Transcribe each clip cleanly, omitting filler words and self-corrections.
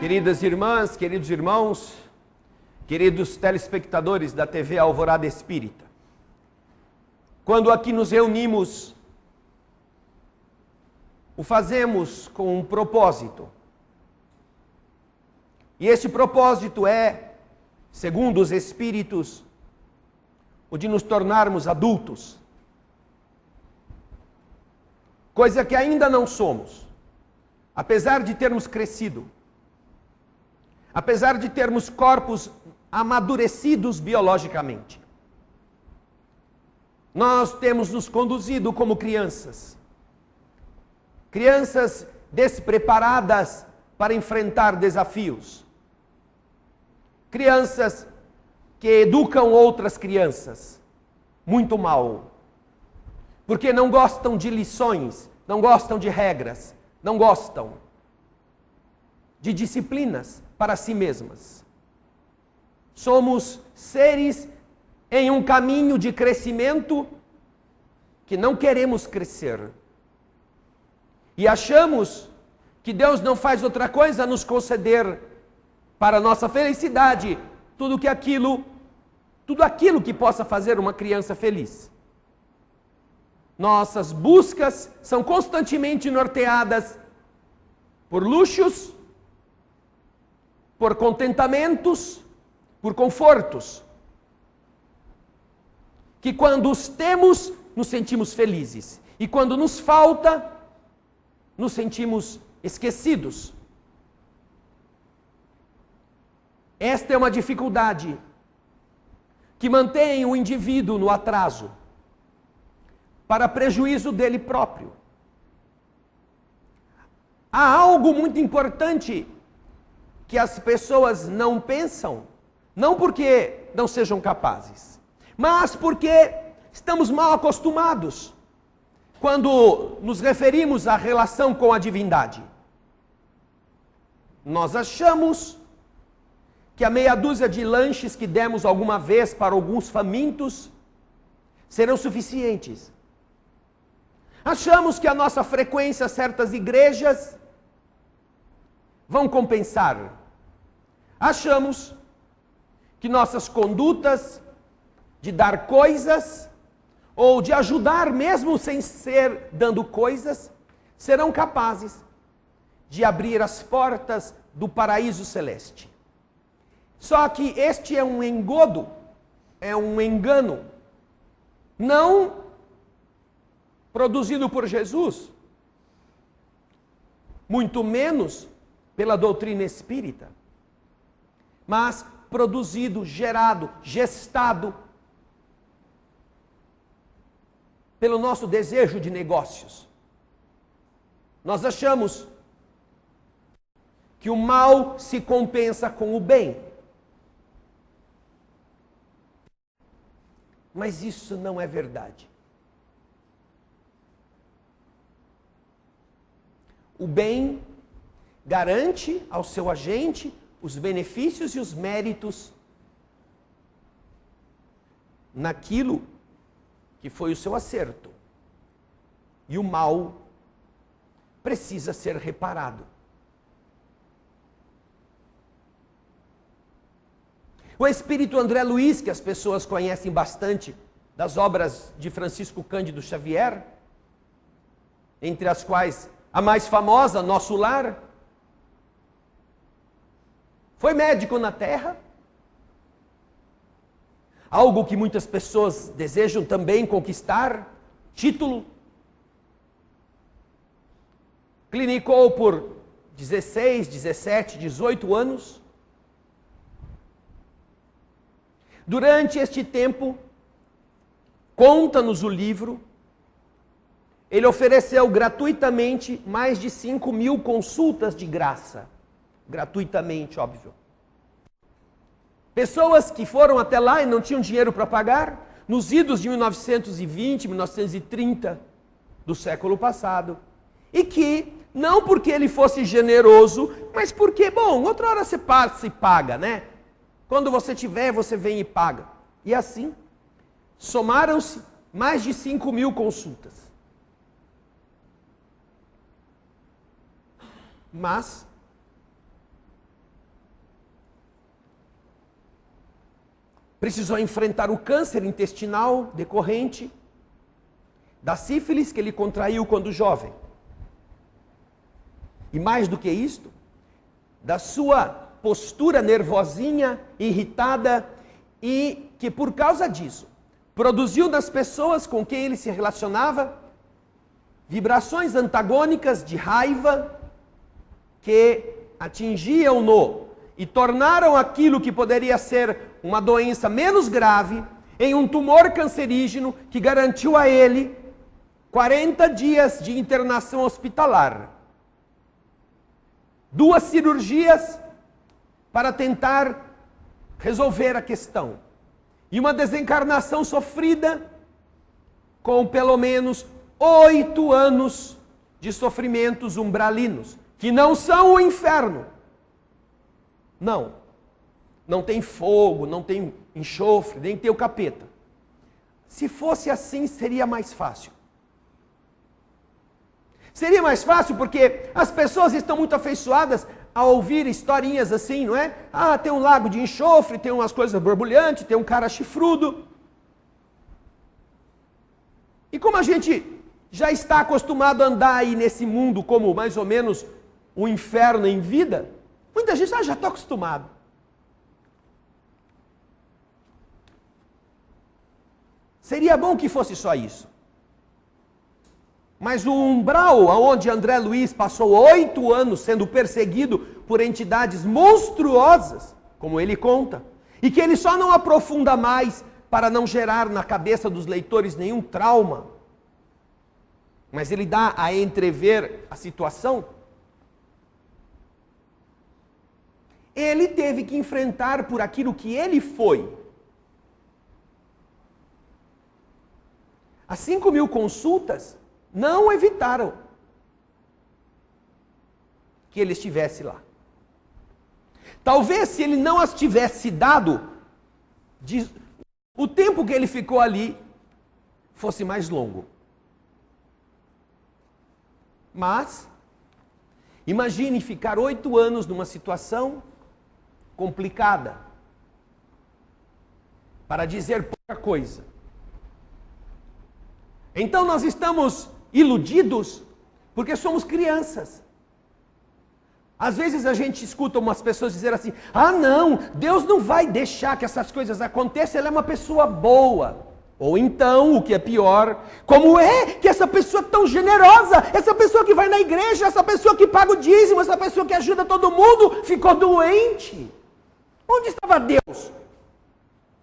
Queridas irmãs, queridos irmãos, queridos telespectadores da TV Alvorada Espírita, quando aqui nos reunimos, o fazemos com um propósito. E esse propósito é, segundo os Espíritos, o de nos tornarmos adultos. Coisa que ainda não somos, apesar de termos crescido. Apesar de termos corpos amadurecidos biologicamente, nós temos nos conduzido como crianças. Crianças despreparadas para enfrentar desafios. Crianças que educam outras crianças muito mal. Porque não gostam de lições, não gostam de regras, não gostam de disciplinas para si mesmas. Somos seres em um caminho de crescimento que não queremos crescer. E achamos que Deus não faz outra coisa a nos conceder para nossa felicidade tudo aquilo que possa fazer uma criança feliz. Nossas buscas são constantemente norteadas por luxos, por contentamentos, por confortos, que quando os temos, nos sentimos felizes, e quando nos falta, nos sentimos esquecidos. Esta é uma dificuldade que mantém o indivíduo no atraso, para prejuízo dele próprio. Há algo muito importante que as pessoas não pensam, não porque não sejam capazes, mas porque estamos mal acostumados quando nos referimos à relação com a divindade. Nós achamos que a meia dúzia de lanches que demos alguma vez para alguns famintos serão suficientes. Achamos que a nossa frequência a certas igrejas vão compensar. Achamos que nossas condutas de dar coisas ou de ajudar mesmo sem ser dando coisas serão capazes de abrir as portas do paraíso celeste. Só que este é um engodo, é um engano, não produzido por Jesus, muito menos pela doutrina espírita, mas produzido, gerado, gestado pelo nosso desejo de negócios. Nós achamos que o mal se compensa com o bem. Mas isso não é verdade. O bem garante ao seu agente os benefícios e os méritos naquilo que foi o seu acerto. E o mal precisa ser reparado. O espírito André Luiz, que as pessoas conhecem bastante das obras de Francisco Cândido Xavier, entre as quais a mais famosa, Nosso Lar, foi médico na Terra, algo que muitas pessoas desejam também conquistar, título. Clinicou por 16, 17, 18 anos. Durante este tempo, conta-nos o livro, ele ofereceu gratuitamente mais de 5.000 consultas de graça. Gratuitamente, óbvio. Pessoas que foram até lá e não tinham dinheiro para pagar, nos idos de 1920, 1930 do século passado. E que, não porque ele fosse generoso, mas porque, bom, outra hora você passa e paga, né? Quando você tiver, você vem e paga. E assim, somaram-se mais de 5.000 consultas. Mas, precisou enfrentar o câncer intestinal decorrente da sífilis que ele contraiu quando jovem. E mais do que isto, da sua postura nervosinha, irritada, e que por causa disso produziu nas pessoas com quem ele se relacionava vibrações antagônicas de raiva que atingiam-no e tornaram aquilo que poderia ser uma doença menos grave em um tumor cancerígeno que garantiu a ele 40 dias de internação hospitalar. 2 cirurgias para tentar resolver a questão. E uma desencarnação sofrida com pelo menos 8 anos de sofrimentos umbralinos, que não são o inferno. Não. Não tem fogo, não tem enxofre, nem tem o capeta. Se fosse assim, seria mais fácil. Seria mais fácil porque as pessoas estão muito afeiçoadas a ouvir historinhas assim, não é? Ah, tem um lago de enxofre, tem umas coisas borbulhantes, tem um cara chifrudo. E como a gente já está acostumado a andar aí nesse mundo como mais ou menos o inferno em vida, muita gente já está acostumado. Seria bom que fosse só isso. Mas o umbral, onde André Luiz passou 8 anos sendo perseguido por entidades monstruosas, como ele conta, e que ele só não aprofunda mais para não gerar na cabeça dos leitores nenhum trauma, mas ele dá a entrever a situação, ele teve que enfrentar por aquilo que ele foi. As 5.000 consultas não evitaram que ele estivesse lá. Talvez se ele não as tivesse dado, o tempo que ele ficou ali fosse mais longo. Mas, imagine ficar 8 anos numa situação complicada, para dizer pouca coisa. Então nós estamos iludidos porque somos crianças. Às vezes a gente escuta umas pessoas dizer assim: ah não, Deus não vai deixar que essas coisas aconteçam, Ele é uma pessoa boa. Ou então, o que é pior, como é que essa pessoa tão generosa, essa pessoa que vai na igreja, essa pessoa que paga o dízimo, essa pessoa que ajuda todo mundo, ficou doente? Onde estava Deus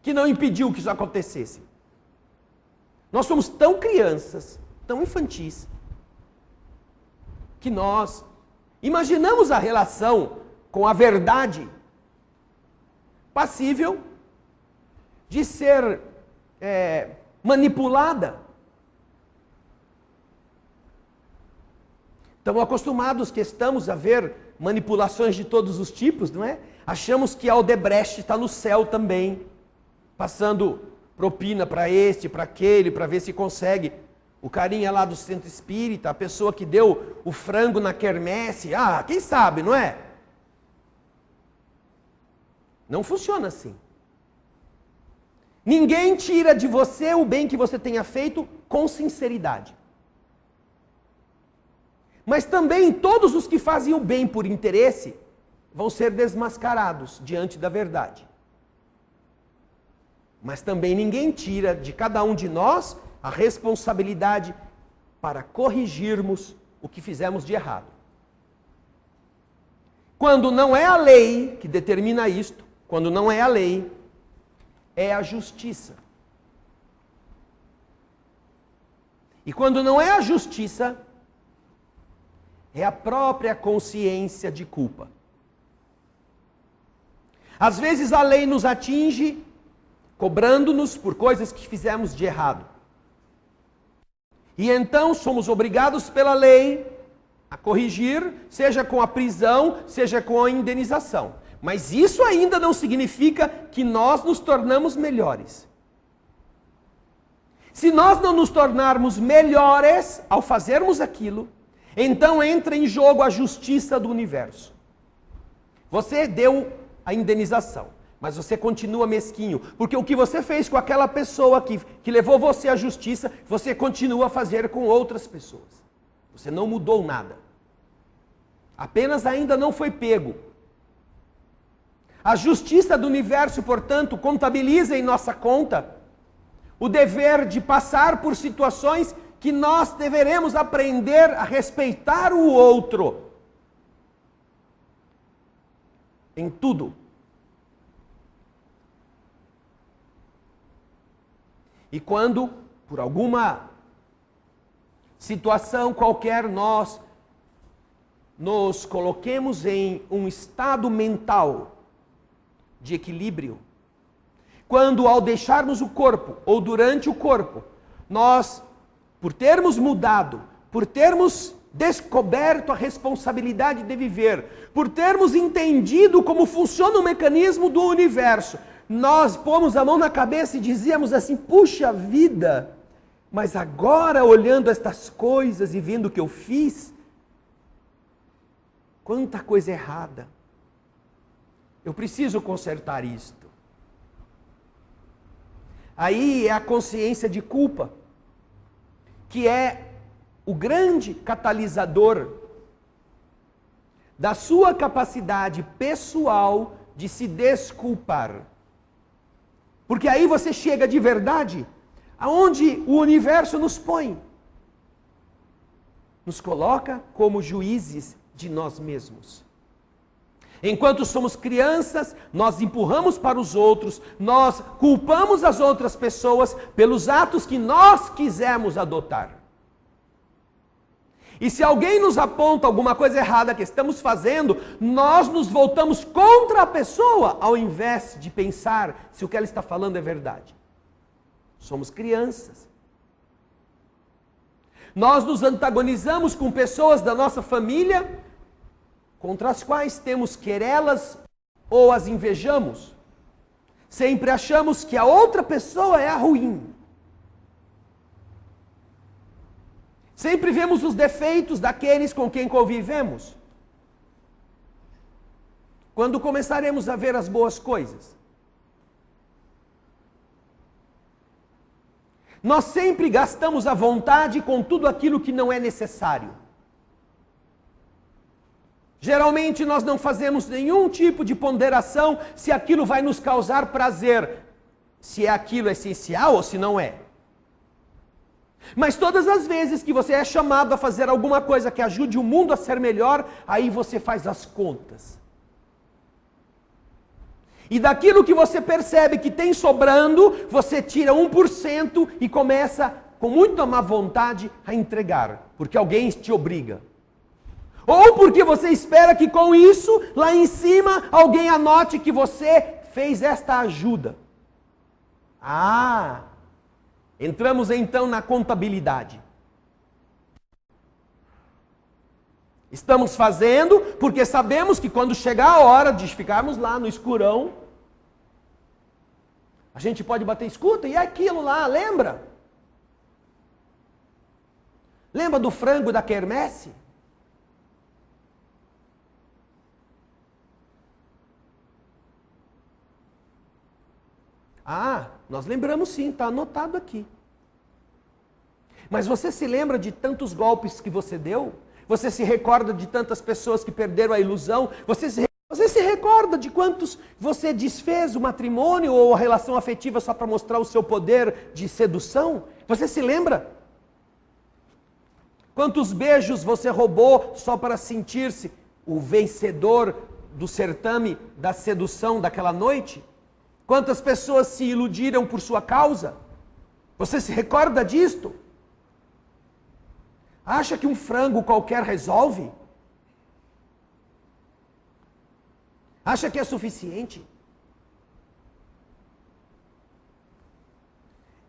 que não impediu que isso acontecesse? Nós somos tão crianças, tão infantis, que nós imaginamos a relação com a verdade passível de ser manipulada. Tão acostumados que estamos a ver manipulações de todos os tipos, não é? Achamos que a Odebrecht está no céu também, passando propina para este, para aquele, para ver se consegue. O carinha lá do centro espírita, a pessoa que deu o frango na quermesse, quem sabe, não é? Não funciona assim. Ninguém tira de você o bem que você tenha feito com sinceridade. Mas também todos os que fazem o bem por interesse vão ser desmascarados diante da verdade. Mas também ninguém tira de cada um de nós a responsabilidade para corrigirmos o que fizemos de errado. Quando não é a lei que determina isto, quando não é a lei, é a justiça. E quando não é a justiça, é a própria consciência de culpa. Às vezes a lei nos atinge, cobrando-nos por coisas que fizemos de errado. E então somos obrigados pela lei a corrigir, seja com a prisão, seja com a indenização. Mas isso ainda não significa que nós nos tornamos melhores. Se nós não nos tornarmos melhores ao fazermos aquilo, então entra em jogo a justiça do universo. Você deu a indenização. mas você continua mesquinho. Porque o que você fez com aquela pessoa que levou você à justiça, você continua a fazer com outras pessoas. Você não mudou nada. Apenas ainda não foi pego. A justiça do universo, portanto, contabiliza em nossa conta o dever de passar por situações que nós deveremos aprender a respeitar o outro. Em tudo. E quando, por alguma situação qualquer, nós nos coloquemos em um estado mental de equilíbrio, quando ao deixarmos o corpo, ou durante o corpo, nós, por termos mudado, por termos descoberto a responsabilidade de viver, por termos entendido como funciona o mecanismo do universo, nós pomos a mão na cabeça e dizíamos assim, puxa vida, mas agora olhando estas coisas e vendo o que eu fiz, quanta coisa errada. Eu preciso consertar isto. Aí é a consciência de culpa, que é o grande catalisador da sua capacidade pessoal de se desculpar. Porque aí você chega de verdade aonde o universo nos põe. Nos coloca como juízes de nós mesmos. Enquanto somos crianças, nós empurramos para os outros, nós culpamos as outras pessoas pelos atos que nós quisemos adotar. E se alguém nos aponta alguma coisa errada que estamos fazendo, nós nos voltamos contra a pessoa, ao invés de pensar se o que ela está falando é verdade. Somos crianças. Nós nos antagonizamos com pessoas da nossa família, contra as quais temos querelas ou as invejamos. Sempre achamos que a outra pessoa é a ruim. Sempre vemos os defeitos daqueles com quem convivemos. Quando começaremos a ver as boas coisas? Nós sempre gastamos a vontade com tudo aquilo que não é necessário. Geralmente nós não fazemos nenhum tipo de ponderação se aquilo vai nos causar prazer, se é aquilo essencial ou se não é. Mas todas as vezes que você é chamado a fazer alguma coisa que ajude o mundo a ser melhor, aí você faz as contas. E daquilo que você percebe que tem sobrando, você tira 1% e começa, com muita má vontade, a entregar, porque alguém te obriga. Ou porque você espera que com isso, lá em cima, alguém anote que você fez esta ajuda. Entramos então na contabilidade. Estamos fazendo porque sabemos que quando chegar a hora de ficarmos lá no escurão, a gente pode bater, escuta, e aquilo lá, lembra? Lembra do frango da quermesse? Nós lembramos sim, está anotado aqui. Mas você se lembra de tantos golpes que você deu? Você se recorda de tantas pessoas que perderam a ilusão? Você se recorda de quantos você desfez o matrimônio ou a relação afetiva só para mostrar o seu poder de sedução? Você se lembra? Quantos beijos você roubou só para sentir-se o vencedor do certame da sedução daquela noite? Quantas pessoas se iludiram por sua causa? Você se recorda disto? Acha que um frango qualquer resolve? Acha que é suficiente?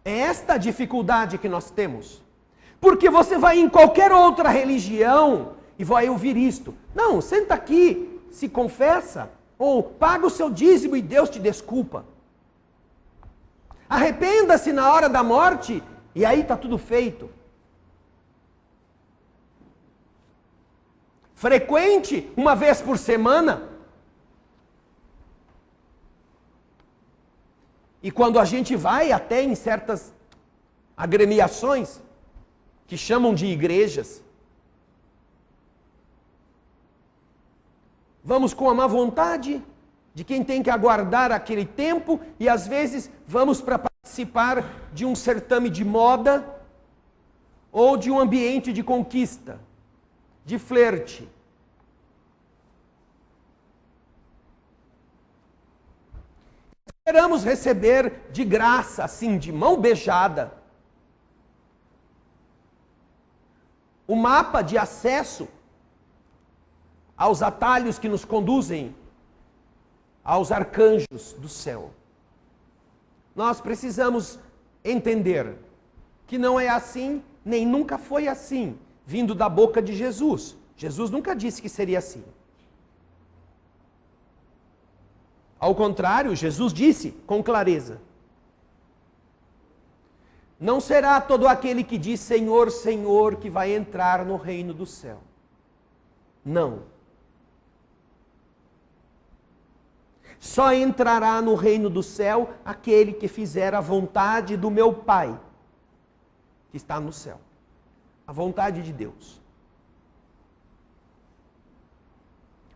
É esta a dificuldade que nós temos. Porque você vai em qualquer outra religião e vai ouvir isto. Não, senta aqui, se confessa, ou paga o seu dízimo e Deus te desculpa. Arrependa-se na hora da morte e aí está tudo feito. Frequente uma vez por semana. E quando a gente vai até em certas agremiações, que chamam de igrejas, vamos com a má vontade de quem tem que aguardar aquele tempo e às vezes vamos para participar de um certame de moda ou de um ambiente de conquista, de flerte. Esperamos receber de graça, assim, de mão beijada, o mapa de acesso aos atalhos que nos conduzem aos arcanjos do céu. Nós precisamos entender que não é assim, nem nunca foi assim, vindo da boca de Jesus. Jesus nunca disse que seria assim. Ao contrário, Jesus disse com clareza: não será todo aquele que diz Senhor, Senhor, que vai entrar no reino do céu. Não. Só entrará no reino do céu aquele que fizer a vontade do meu Pai, que está no céu. A vontade de Deus.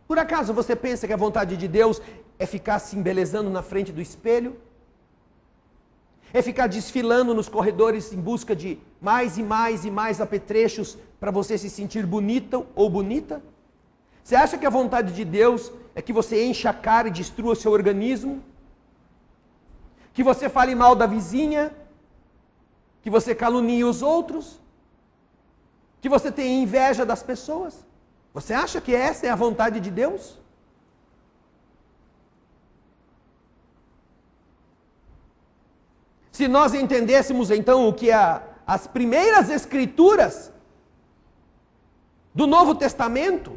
Por acaso você pensa que a vontade de Deus é ficar se embelezando na frente do espelho? É ficar desfilando nos corredores em busca de mais e mais e mais apetrechos para você se sentir bonita ou bonita? Você acha que a vontade de Deus é que você encha a cara e destrua o seu organismo? Que você fale mal da vizinha? Que você calunie os outros? Que você tenha inveja das pessoas? Você acha que essa é a vontade de Deus? Se nós entendêssemos então o que as primeiras escrituras do Novo Testamento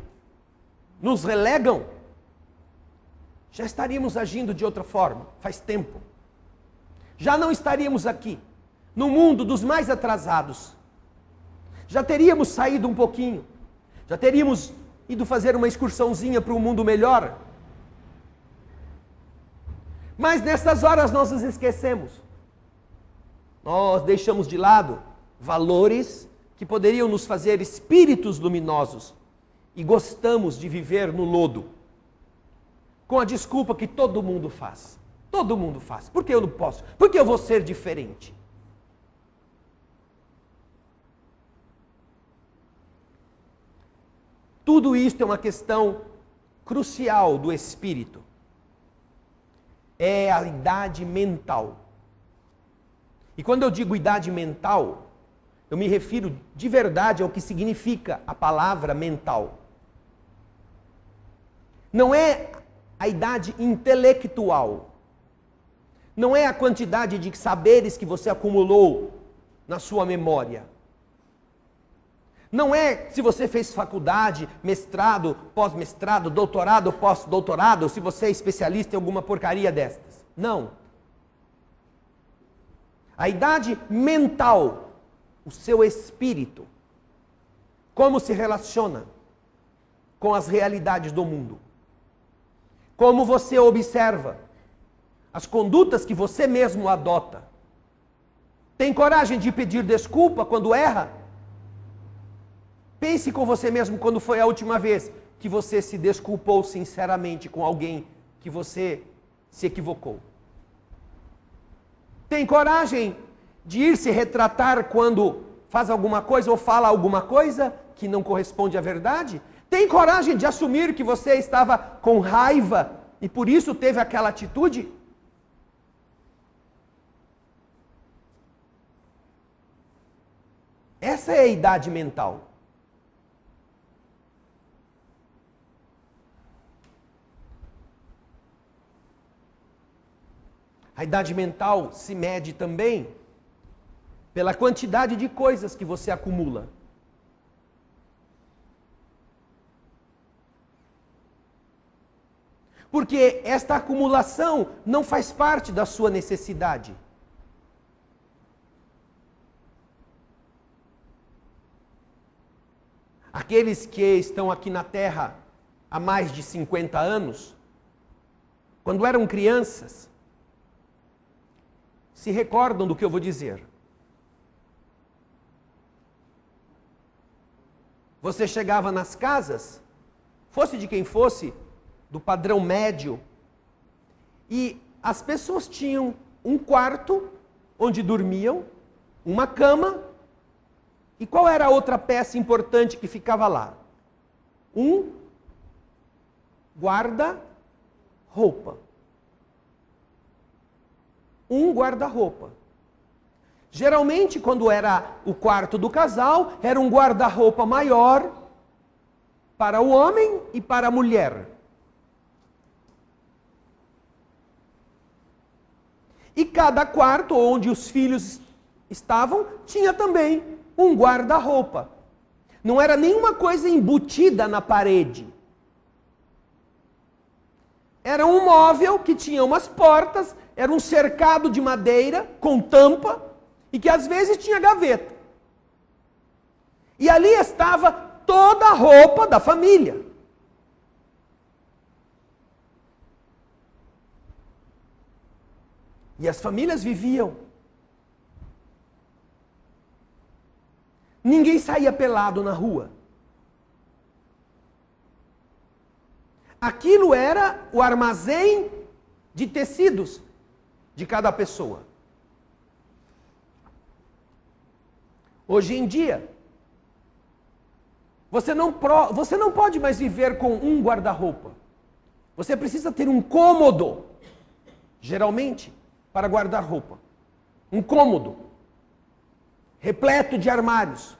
nos relegam, já estaríamos agindo de outra forma, faz tempo. Já não estaríamos aqui, no mundo dos mais atrasados. Já teríamos saído um pouquinho, já teríamos ido fazer uma excursãozinha para um mundo melhor. Mas nessas horas nós nos esquecemos. Nós deixamos de lado valores que poderiam nos fazer espíritos luminosos e gostamos de viver no lodo, com a desculpa que todo mundo faz. Todo mundo faz. Por que eu não posso? Por que eu vou ser diferente? Tudo isto é uma questão crucial do espírito. É a idade mental. E quando eu digo idade mental, eu me refiro de verdade ao que significa a palavra mental. Não é a idade intelectual. Não é a quantidade de saberes que você acumulou na sua memória. Não é se você fez faculdade, mestrado, pós-mestrado, doutorado, pós-doutorado, se você é especialista em alguma porcaria destas. Não. A idade mental, o seu espírito, como se relaciona com as realidades do mundo. Como você observa as condutas que você mesmo adota. Tem coragem de pedir desculpa quando erra? Pense com você mesmo quando foi a última vez que você se desculpou sinceramente com alguém que você se equivocou. Tem coragem de ir se retratar quando faz alguma coisa ou fala alguma coisa que não corresponde à verdade? Tem coragem de assumir que você estava com raiva e por isso teve aquela atitude? Essa é a idade mental. A idade mental se mede também pela quantidade de coisas que você acumula. Porque esta acumulação não faz parte da sua necessidade. Aqueles que estão aqui na Terra há mais de 50 anos, quando eram crianças, se recordam do que eu vou dizer. Você chegava nas casas, fosse de quem fosse, do padrão médio, e as pessoas tinham um quarto onde dormiam, uma cama, e qual era a outra peça importante que ficava lá? Um guarda-roupa. Um guarda-roupa. Geralmente, quando era o quarto do casal, era um guarda-roupa maior para o homem e para a mulher. E cada quarto onde os filhos estavam, tinha também um guarda-roupa. Não era nenhuma coisa embutida na parede. Era um móvel que tinha umas portas, era um cercado de madeira com tampa e que às vezes tinha gaveta. E ali estava toda a roupa da família. E as famílias viviam. Ninguém saía pelado na rua. Aquilo era o armazém de tecidos de cada pessoa. Hoje em dia, você não pode mais viver com um guarda-roupa. Você precisa ter um cômodo, geralmente, para guardar roupa. Um cômodo, repleto de armários.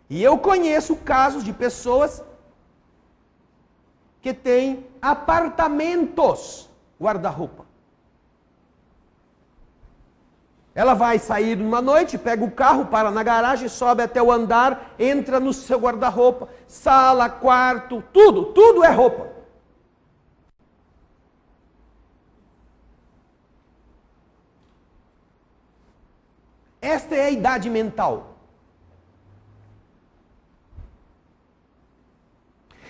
E eu conheço casos de pessoas que têm apartamentos guarda-roupa. Ela vai sair numa noite, pega o carro, para na garagem, sobe até o andar, entra no seu guarda-roupa, sala, quarto, tudo é roupa. Esta é a idade mental.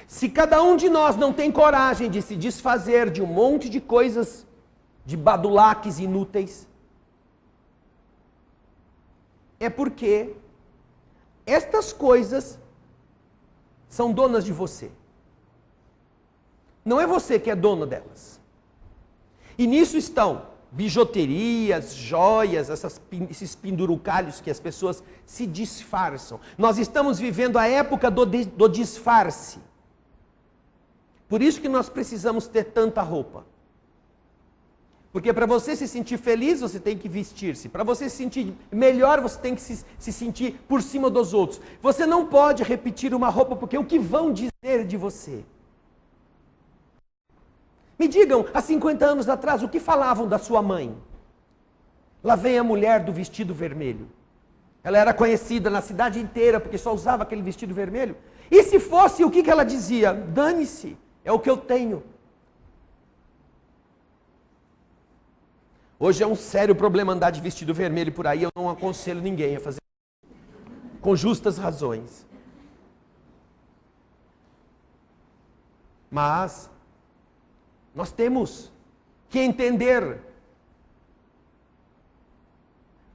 Se cada um de nós não tem coragem de se desfazer de um monte de coisas, de badulaques inúteis, é porque estas coisas são donas de você. Não é você que é dono delas. E nisso estão bijuterias, joias, esses pendurucalhos que as pessoas se disfarçam. Nós estamos vivendo a época do disfarce. Por isso que nós precisamos ter tanta roupa. Porque para você se sentir feliz, você tem que vestir-se. Para você se sentir melhor, você tem que se sentir por cima dos outros. Você não pode repetir uma roupa, porque o que vão dizer de você? Me digam, há 50 anos atrás, o que falavam da sua mãe? Lá vem a mulher do vestido vermelho. Ela era conhecida na cidade inteira, porque só usava aquele vestido vermelho. E se fosse, o que ela dizia? Dane-se, é o que eu tenho. Hoje é um sério problema andar de vestido vermelho por aí, eu não aconselho ninguém a fazer com justas razões. Mas nós temos que entender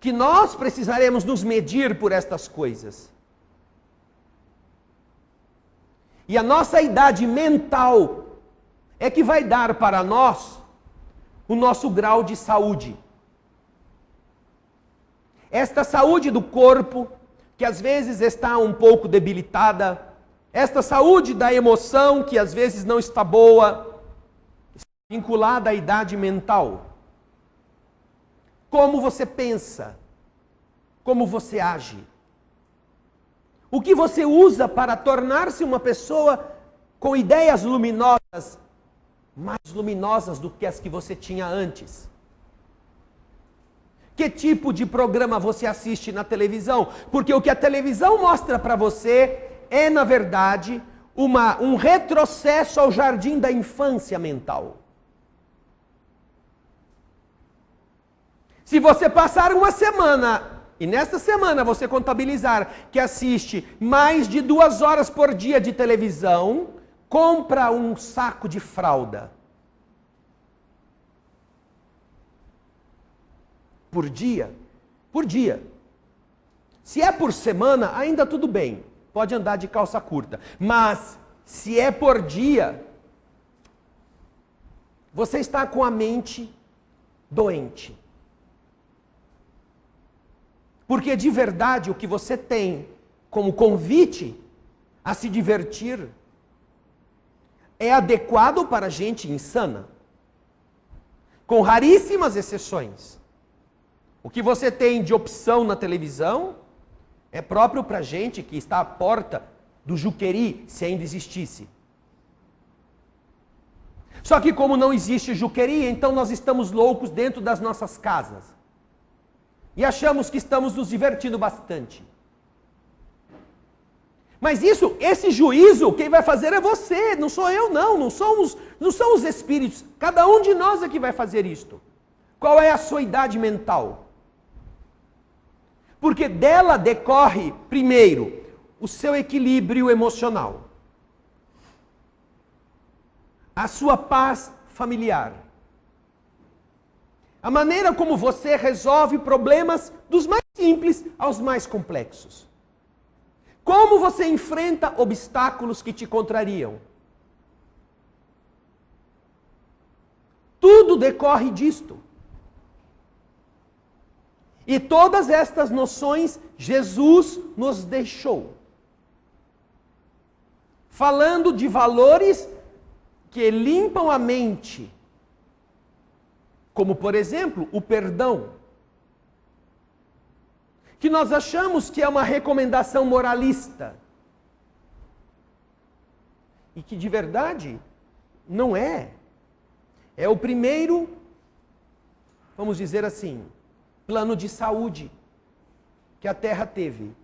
que nós precisaremos nos medir por estas coisas. E a nossa idade mental é que vai dar para nós o nosso grau de saúde. Esta saúde do corpo, que às vezes está um pouco debilitada, esta saúde da emoção, que às vezes não está boa, está vinculada à idade mental. Como você pensa, como você age. O que você usa para tornar-se uma pessoa com ideias luminosas, mais luminosas do que as que você tinha antes? Que tipo de programa você assiste na televisão? Porque o que a televisão mostra para você é, na verdade, um retrocesso ao jardim da infância mental. Se você passar uma semana, e nesta semana você contabilizar que assiste mais de 2 horas por dia de televisão, compra um saco de fralda. por dia. Por dia. Se é por semana, ainda tudo bem. Pode andar de calça curta. Mas, se é por dia, você está com a mente doente. Porque de verdade o que você tem como convite a se divertir é adequado para gente insana. Com raríssimas exceções. O que você tem de opção na televisão é próprio para gente que está à porta do Juqueri, se ainda existisse. Só que como não existe Juqueri, então nós estamos loucos dentro das nossas casas. E achamos que estamos nos divertindo bastante. Mas esse juízo, quem vai fazer é você, não sou eu não são os espíritos. Cada um de nós é que vai fazer isto. Qual é a sua idade mental? Porque dela decorre, primeiro, o seu equilíbrio emocional. A sua paz familiar. A maneira como você resolve problemas dos mais simples aos mais complexos. Como você enfrenta obstáculos que te contrariam. Tudo decorre disto. E todas estas noções Jesus nos deixou. Falando de valores que limpam a mente. Como, por exemplo, o perdão. Que nós achamos que é uma recomendação moralista. E que de verdade não é. É o primeiro, vamos dizer assim, plano de saúde que a Terra teve.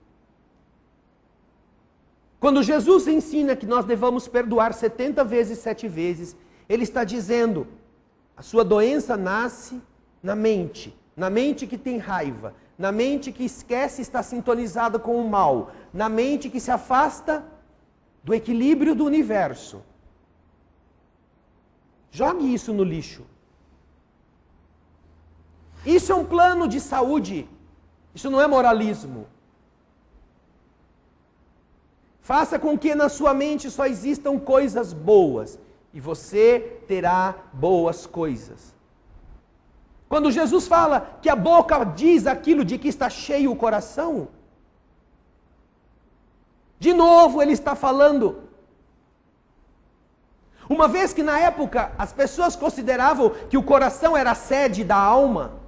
Quando Jesus ensina que nós devamos perdoar 70 vezes, 7 vezes, Ele está dizendo, a sua doença nasce na mente que tem raiva, na mente que esquece estar sintonizada com o mal, na mente que se afasta do equilíbrio do universo. Jogue isso no lixo. Isso é um plano de saúde. Isso não é moralismo. Faça com que na sua mente só existam coisas boas. E você terá boas coisas. Quando Jesus fala que a boca diz aquilo de que está cheio o coração, de novo ele está falando. Uma vez que na época as pessoas consideravam que o coração era a sede da alma,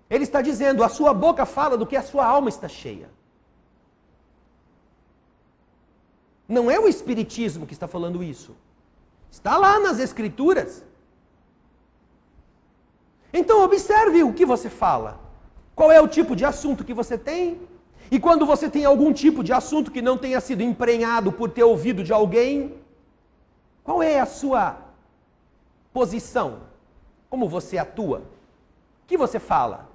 ele está dizendo, a sua boca fala do que a sua alma está cheia. Não é o Espiritismo que está falando isso. Está lá nas Escrituras. Então observe o que você fala. Qual é o tipo de assunto que você tem? E quando você tem algum tipo de assunto que não tenha sido emprenhado por ter ouvido de alguém, qual é a sua posição? Como você atua? O que você fala?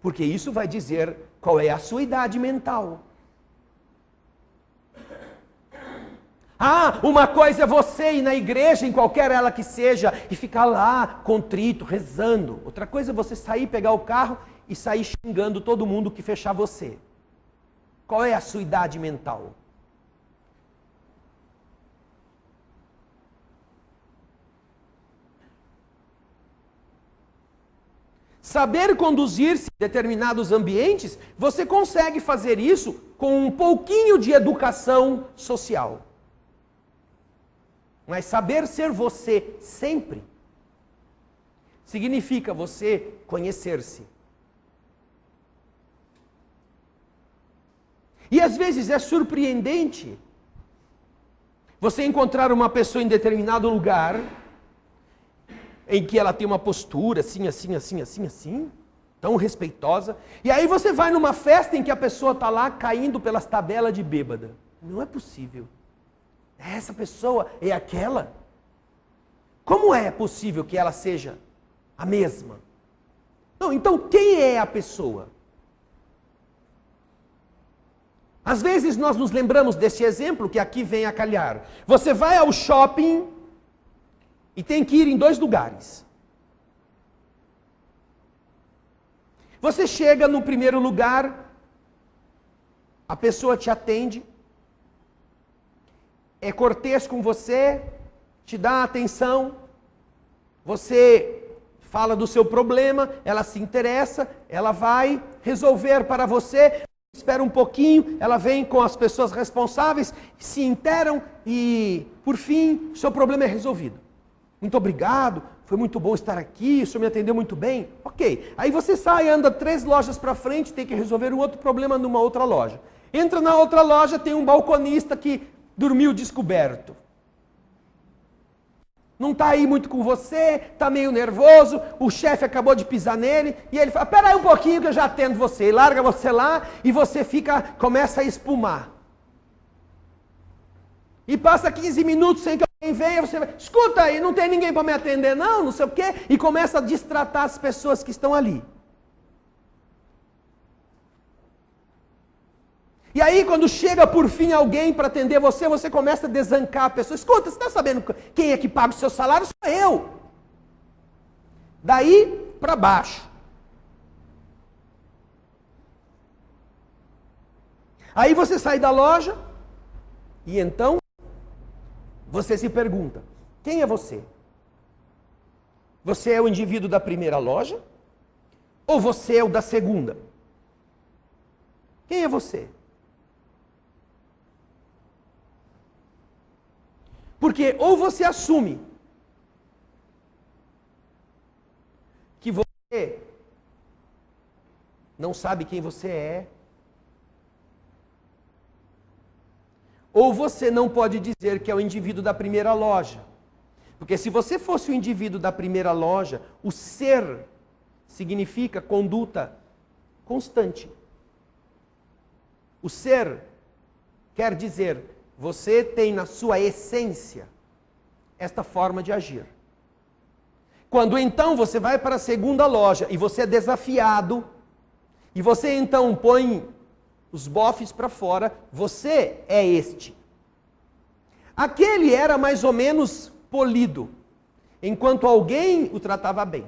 Porque isso vai dizer qual é a sua idade mental. Ah, uma coisa é você ir na igreja, em qualquer ela que seja, e ficar lá, contrito, rezando. Outra coisa é você sair, pegar o carro e sair xingando todo mundo que fechar você. Qual é a sua idade mental? Saber conduzir-se em determinados ambientes, você consegue fazer isso com um pouquinho de educação social. Mas saber ser você sempre significa você conhecer-se. E às vezes é surpreendente você encontrar uma pessoa em determinado lugar em que ela tem uma postura assim, tão respeitosa, e aí você vai numa festa em que a pessoa está lá caindo pelas tabelas de bêbada. Não é possível. Essa pessoa é aquela? Como é possível que ela seja a mesma? Não, então quem é a pessoa? Às vezes nós nos lembramos desse exemplo que aqui vem a calhar. Você vai ao shopping e tem que ir em 2 lugares. Você chega no primeiro lugar, a pessoa te atende, é cortês com você, te dá atenção, você fala do seu problema, ela se interessa, ela vai resolver para você, espera um pouquinho, ela vem com as pessoas responsáveis, se interam e, por fim, o seu problema é resolvido. Muito obrigado, foi muito bom estar aqui, o senhor me atendeu muito bem. Ok, aí você sai, anda 3 lojas para frente, tem que resolver um outro problema numa outra loja. Entra na outra loja, tem um balconista que dormiu descoberto. Não está aí muito com você, está meio nervoso, o chefe acabou de pisar nele, e ele fala, espera aí um pouquinho que eu já atendo você. E larga você lá e você começa a espumar. E passa 15 minutos sem que alguém venha, você vai, escuta aí, não tem ninguém para me atender não sei o quê, e começa a destratar as pessoas que estão ali. E aí, quando chega por fim alguém para atender você, você começa a desancar a pessoa. Escuta, você está sabendo quem é que paga o seu salário? Sou eu. Daí para baixo. Aí você sai da loja e então você se pergunta, quem é você? Você é o indivíduo da primeira loja? Ou você é o da segunda? Quem é você? Porque ou você assume que você não sabe quem você é, ou você não pode dizer que é o indivíduo da primeira loja. Porque se você fosse o indivíduo da primeira loja, o ser significa conduta constante. O ser quer dizer, você tem na sua essência esta forma de agir. Quando então você vai para a segunda loja e você é desafiado, e você então põe os bofes para fora, você é este. Aquele era mais ou menos polido, enquanto alguém o tratava bem.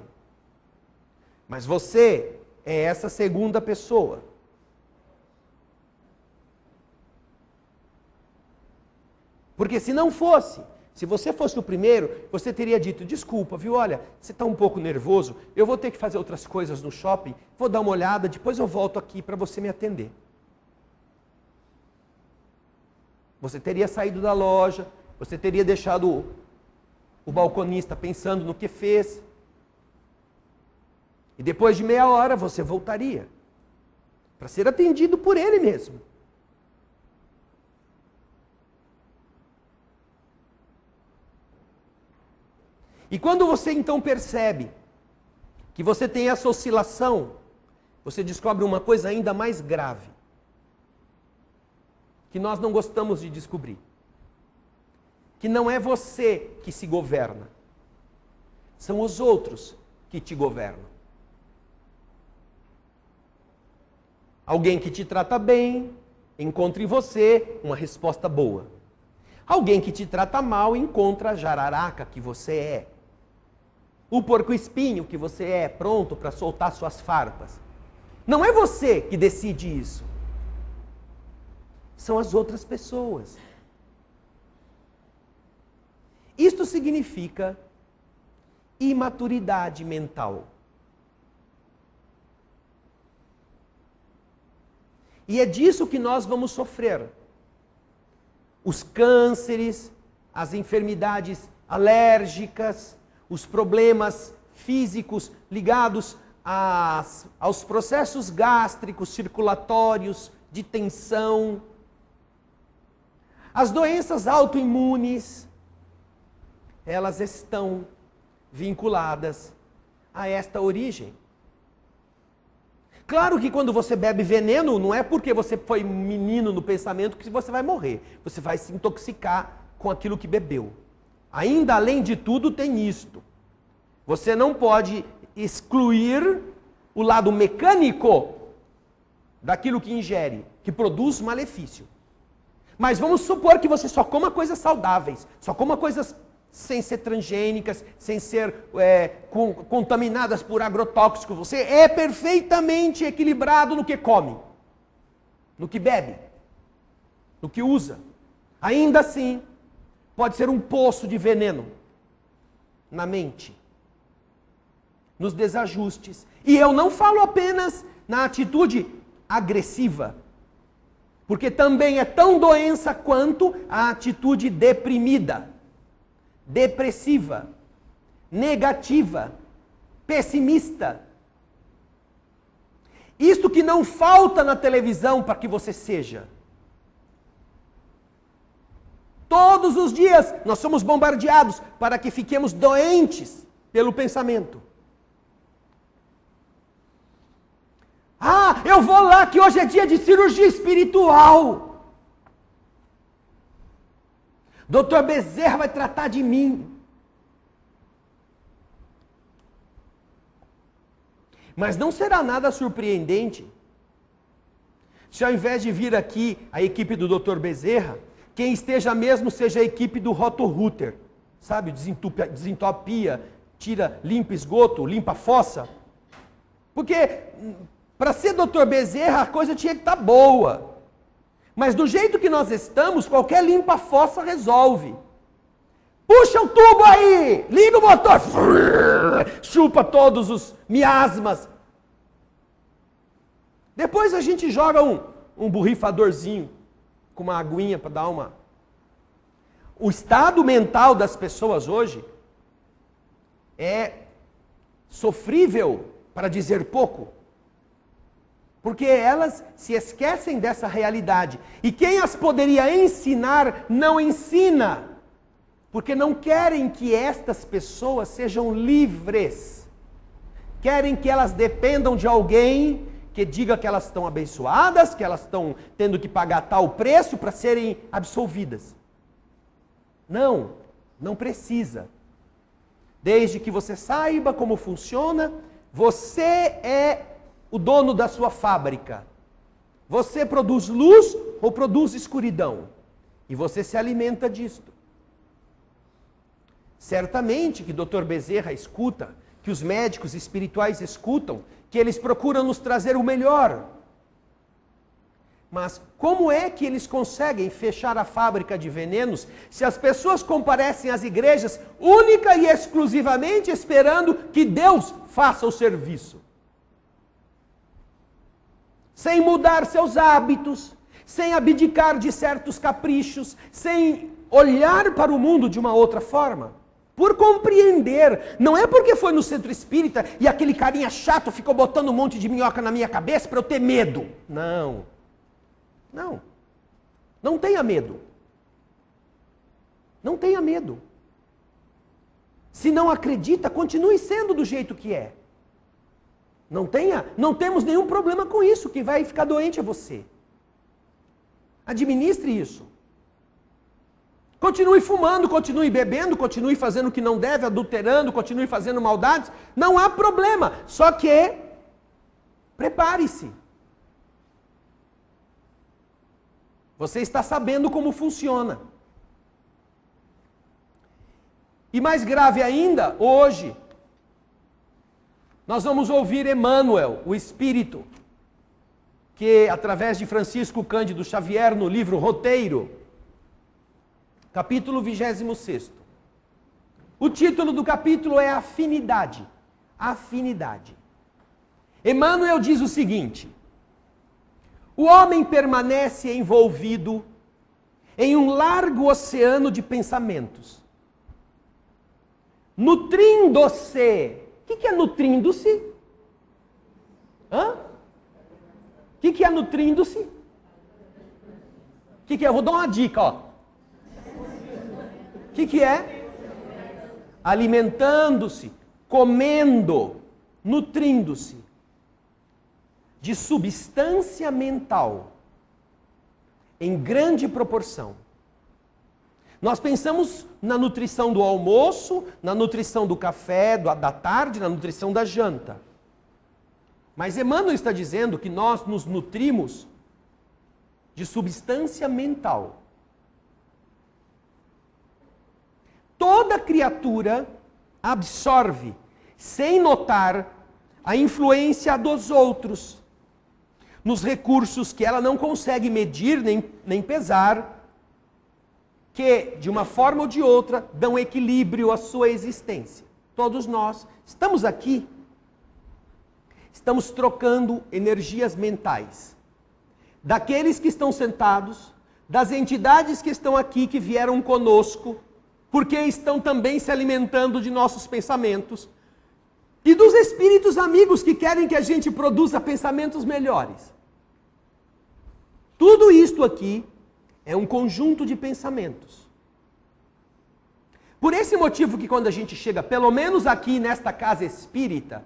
Mas você é essa segunda pessoa. Porque se não fosse, se você fosse o primeiro, você teria dito, desculpa, viu, olha, você está um pouco nervoso, eu vou ter que fazer outras coisas no shopping, vou dar uma olhada, depois eu volto aqui para você me atender. Você teria saído da loja, você teria deixado o balconista pensando no que fez, e depois de meia hora você voltaria, para ser atendido por ele mesmo. E quando você então percebe que você tem essa oscilação, você descobre uma coisa ainda mais grave, que nós não gostamos de descobrir. Que não é você que se governa, são os outros que te governam. Alguém que te trata bem, encontra em você uma resposta boa. Alguém que te trata mal, encontra a jararaca que você é. O porco-espinho que você é, pronto para soltar suas farpas. Não é você que decide isso. São as outras pessoas. Isto significa imaturidade mental. E é disso que nós vamos sofrer. Os cânceres, as enfermidades alérgicas, os problemas físicos ligados aos processos gástricos, circulatórios, de tensão, as doenças autoimunes, elas estão vinculadas a esta origem. Claro que quando você bebe veneno, não é porque você foi menino no pensamento que você vai morrer. Você vai se intoxicar com aquilo que bebeu. Ainda além de tudo tem isto. Você não pode excluir o lado mecânico daquilo que ingere, que produz malefício. Mas vamos supor que você só coma coisas saudáveis, só coma coisas sem ser transgênicas, sem ser contaminadas por agrotóxicos. Você é perfeitamente equilibrado no que come, no que bebe, no que usa. Ainda assim, pode ser um poço de veneno na mente, nos desajustes. E eu não falo apenas na atitude agressiva, porque também é tão doença quanto a atitude deprimida, depressiva, negativa, pessimista. Isto que não falta na televisão para que você seja. Todos os dias nós somos bombardeados para que fiquemos doentes pelo pensamento. Ah, eu vou lá que hoje é dia de cirurgia espiritual. Dr. Bezerra vai tratar de mim. Mas não será nada surpreendente se ao invés de vir aqui a equipe do Dr. Bezerra, quem esteja mesmo seja a equipe do Roto-Rooter. Sabe, desentopia, limpa esgoto, limpa fossa. Porque para ser Dr. Bezerra, a coisa tinha que estar boa. Mas do jeito que nós estamos, qualquer limpa-fossa resolve. Puxa o tubo aí! Liga o motor! Chupa todos os miasmas. Depois a gente joga um borrifadorzinho com uma aguinha para dar uma... O estado mental das pessoas hoje é sofrível, para dizer pouco. Porque elas se esquecem dessa realidade. E quem as poderia ensinar, não ensina. Porque não querem que estas pessoas sejam livres. Querem que elas dependam de alguém que diga que elas estão abençoadas, que elas estão tendo que pagar tal preço para serem absolvidas. Não, não precisa. Desde que você saiba como funciona, você é o dono da sua fábrica. Você produz luz ou produz escuridão. E você se alimenta disto. Certamente que Dr. Bezerra escuta, que os médicos espirituais escutam, que eles procuram nos trazer o melhor. Mas como é que eles conseguem fechar a fábrica de venenos se as pessoas comparecem às igrejas única e exclusivamente esperando que Deus faça o serviço? Sem mudar seus hábitos, sem abdicar de certos caprichos, sem olhar para o mundo de uma outra forma. Por compreender, não é porque foi no centro espírita e aquele carinha chato ficou botando um monte de minhoca na minha cabeça para eu ter medo. Não. Não. Não tenha medo. Não tenha medo. Se não acredita, continue sendo do jeito que é. Não temos nenhum problema com isso. Quem vai ficar doente é você. Administre isso. Continue fumando, continue bebendo, continue fazendo o que não deve, adulterando, continue fazendo maldades. Não há problema. Só que prepare-se. Você está sabendo como funciona. E mais grave ainda, hoje, nós vamos ouvir Emmanuel, o Espírito, que através de Francisco Cândido Xavier, no livro Roteiro, capítulo 26. O título do capítulo é Afinidade. Afinidade. Emmanuel diz o seguinte: o homem permanece envolvido em um largo oceano de pensamentos, nutrindo-se. O que é nutrindo-se? Hã? O que é nutrindo-se? O que é? Eu vou dar uma dica, ó. O que é? Alimentando-se, comendo, nutrindo-se de substância mental em grande proporção. Nós pensamos na nutrição do almoço, na nutrição do café, da tarde, na nutrição da janta. Mas Emmanuel está dizendo que nós nos nutrimos de substância mental. toda criatura absorve, sem notar, a influência dos outros, nos recursos que ela não consegue medir nem pesar, que, de uma forma ou de outra, dão equilíbrio à sua existência. Todos nós estamos aqui, estamos trocando energias mentais. Daqueles que estão sentados, das entidades que estão aqui, que vieram conosco, porque estão também se alimentando de nossos pensamentos, e dos espíritos amigos que querem que a gente produza pensamentos melhores. Tudo isto aqui é um conjunto de pensamentos. Por esse motivo que quando a gente chega, pelo menos aqui nesta casa espírita,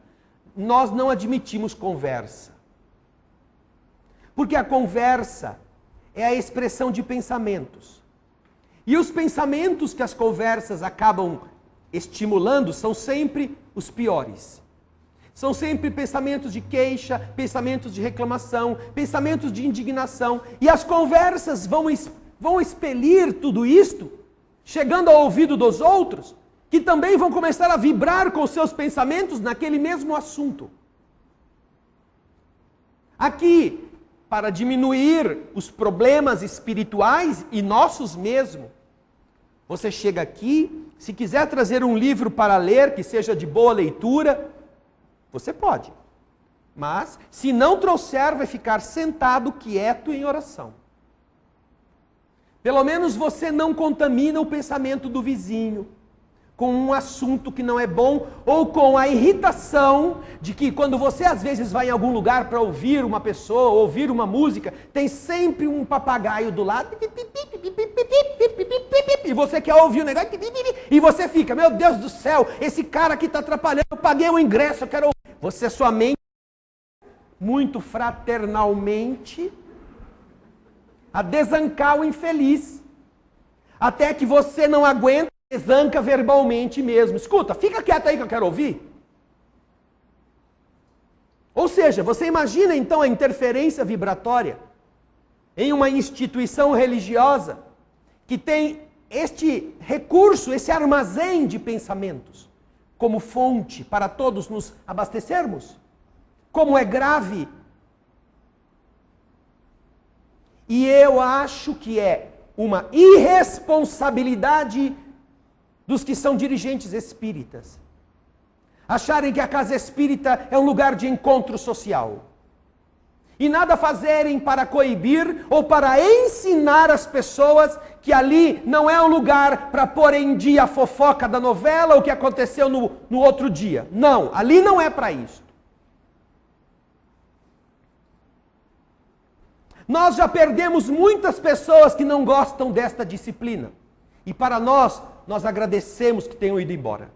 nós não admitimos conversa. Porque a conversa é a expressão de pensamentos. E os pensamentos que as conversas acabam estimulando são sempre os piores. São sempre pensamentos de queixa, pensamentos de reclamação, pensamentos de indignação. E as conversas vão expelir tudo isto, chegando ao ouvido dos outros, que também vão começar a vibrar com seus pensamentos naquele mesmo assunto. Aqui, para diminuir os problemas espirituais e nossos mesmo, você chega aqui, se quiser trazer um livro para ler, que seja de boa leitura, você pode. Mas, se não trouxer, vai ficar sentado, quieto em oração. Pelo menos você não contamina o pensamento do vizinho com um assunto que não é bom, ou com a irritação de que quando você às vezes vai em algum lugar para ouvir uma pessoa, ouvir uma música, tem sempre um papagaio do lado, e você quer ouvir o negócio, e você fica, meu Deus do céu, esse cara aqui está atrapalhando, eu paguei o ingresso, eu quero ouvir. Você somente, muito fraternalmente, a desancar o infeliz, até que você não aguenta, desanca verbalmente mesmo. Escuta, fica quieto aí que eu quero ouvir. Ou seja, você imagina então a interferência vibratória em uma instituição religiosa que tem este recurso, esse armazém de pensamentos, como fonte para todos nos abastecermos? Como é grave. E eu acho que é uma irresponsabilidade dos que são dirigentes espíritas acharem que a casa espírita é um lugar de encontro social e nada fazerem para coibir ou para ensinar as pessoas que ali não é um lugar para pôr em dia a fofoca da novela ou o que aconteceu no outro dia. Não, ali não é para isso. Nós já perdemos muitas pessoas que não gostam desta disciplina. E para nós agradecemos que tenham ido embora.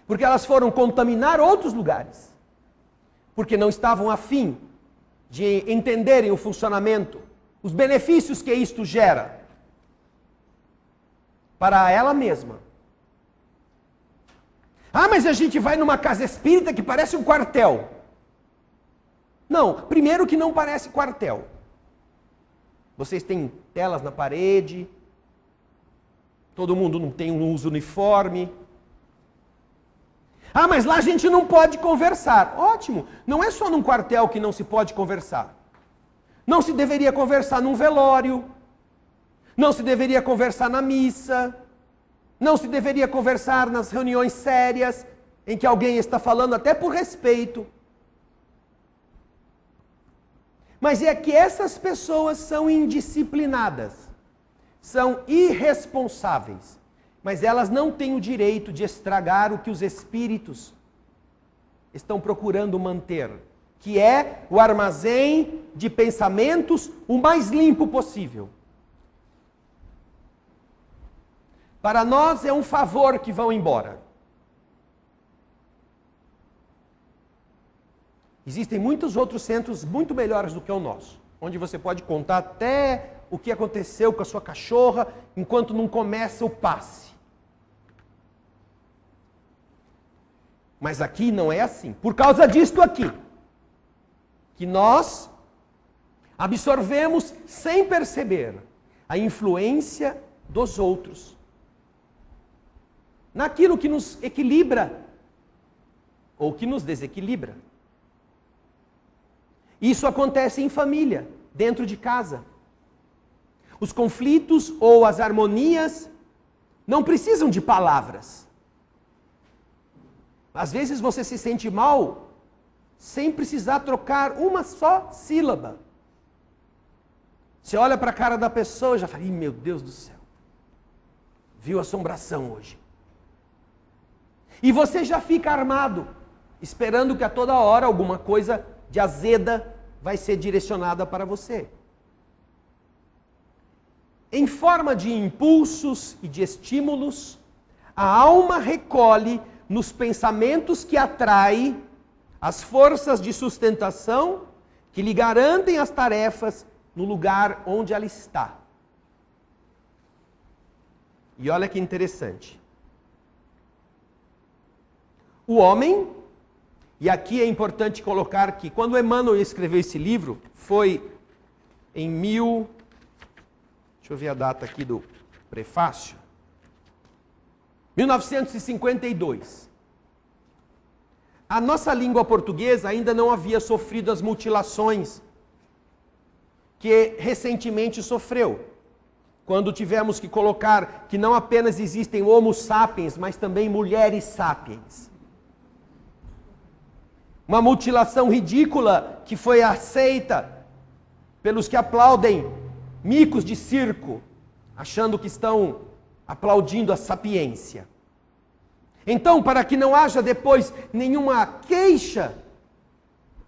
Porque elas foram contaminar outros lugares. Porque não estavam afim de entenderem o funcionamento, os benefícios que isto gera para ela mesma. Ah, mas a gente vai numa casa espírita que parece um quartel. Não, primeiro que não parece quartel. Vocês têm telas na parede, todo mundo não tem um uso uniforme. Ah, mas lá a gente não pode conversar. Ótimo, não é só num quartel que não se pode conversar. Não se deveria conversar num velório, não se deveria conversar na missa, não se deveria conversar nas reuniões sérias, em que alguém está falando até por respeito. Mas é que essas pessoas são indisciplinadas, são irresponsáveis, mas elas não têm o direito de estragar o que os espíritos estão procurando manter, que é o armazém de pensamentos o mais limpo possível. Para nós é um favor que vão embora. Existem muitos outros centros muito melhores do que o nosso, onde você pode contar até o que aconteceu com a sua cachorra, enquanto não começa o passe. Mas aqui não é assim. Por causa disto aqui, que nós absorvemos sem perceber a influência dos outros, naquilo que nos equilibra ou que nos desequilibra. Isso acontece em família, dentro de casa. Os conflitos ou as harmonias não precisam de palavras. Às vezes você se sente mal sem precisar trocar uma só sílaba. Você olha para a cara da pessoa e já fala, meu Deus do céu, viu assombração hoje. E você já fica armado, esperando que a toda hora alguma coisa de azeda vai ser direcionada para você. Em forma de impulsos e de estímulos, a alma recolhe nos pensamentos que atrai as forças de sustentação que lhe garantem as tarefas no lugar onde ela está. E olha que interessante. O homem, e aqui é importante colocar que quando Emmanuel escreveu esse livro, foi em deixa eu ver a data aqui do prefácio, 1952. A nossa língua portuguesa ainda não havia sofrido as mutilações que recentemente sofreu, quando tivemos que colocar que não apenas existem homo sapiens, mas também mulheres sapiens. Uma mutilação ridícula que foi aceita pelos que aplaudem micos de circo, achando que estão aplaudindo a sapiência. Então, para que não haja depois nenhuma queixa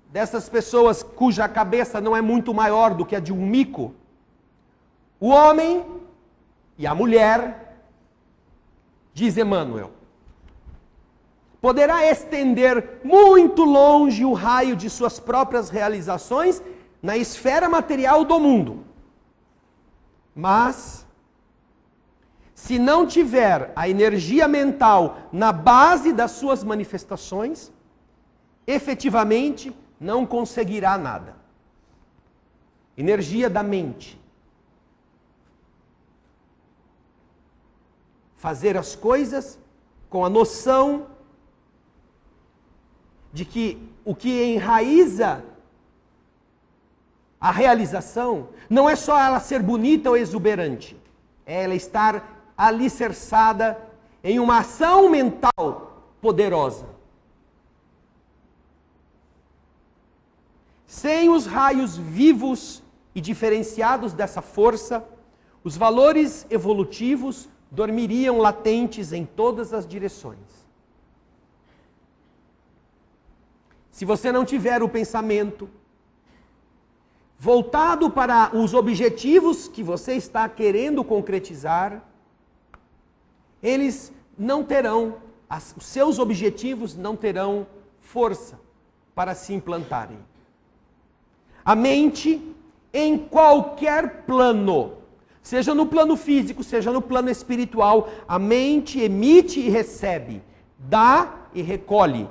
dessas pessoas cuja cabeça não é muito maior do que a de um mico, o homem e a mulher, diz Emmanuel, poderá estender muito longe o raio de suas próprias realizações na esfera material do mundo. Mas, se não tiver a energia mental na base das suas manifestações, efetivamente não conseguirá nada. Energia da mente. Fazer as coisas com a noção de que o que enraiza a realização não é só ela ser bonita ou exuberante, é ela estar alicerçada em uma ação mental poderosa. Sem os raios vivos e diferenciados dessa força, os valores evolutivos dormiriam latentes em todas as direções. Se você não tiver o pensamento voltado para os objetivos que você está querendo concretizar, eles não terão, os seus objetivos não terão força para se implantarem. A mente, em qualquer plano, seja no plano físico, seja no plano espiritual, a mente emite e recebe, dá e recolhe,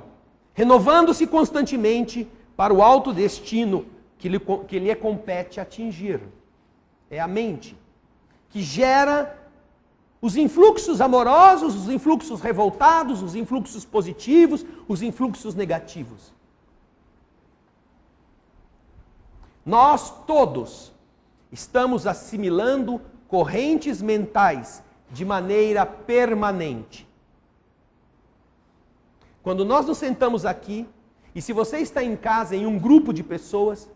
renovando-se constantemente para o alto destino que lhe compete atingir. É a mente que gera os influxos amorosos, os influxos revoltados, os influxos positivos, os influxos negativos. Nós todos estamos assimilando correntes mentais de maneira permanente. Quando nós nos sentamos aqui, e se você está em casa em um grupo de pessoas,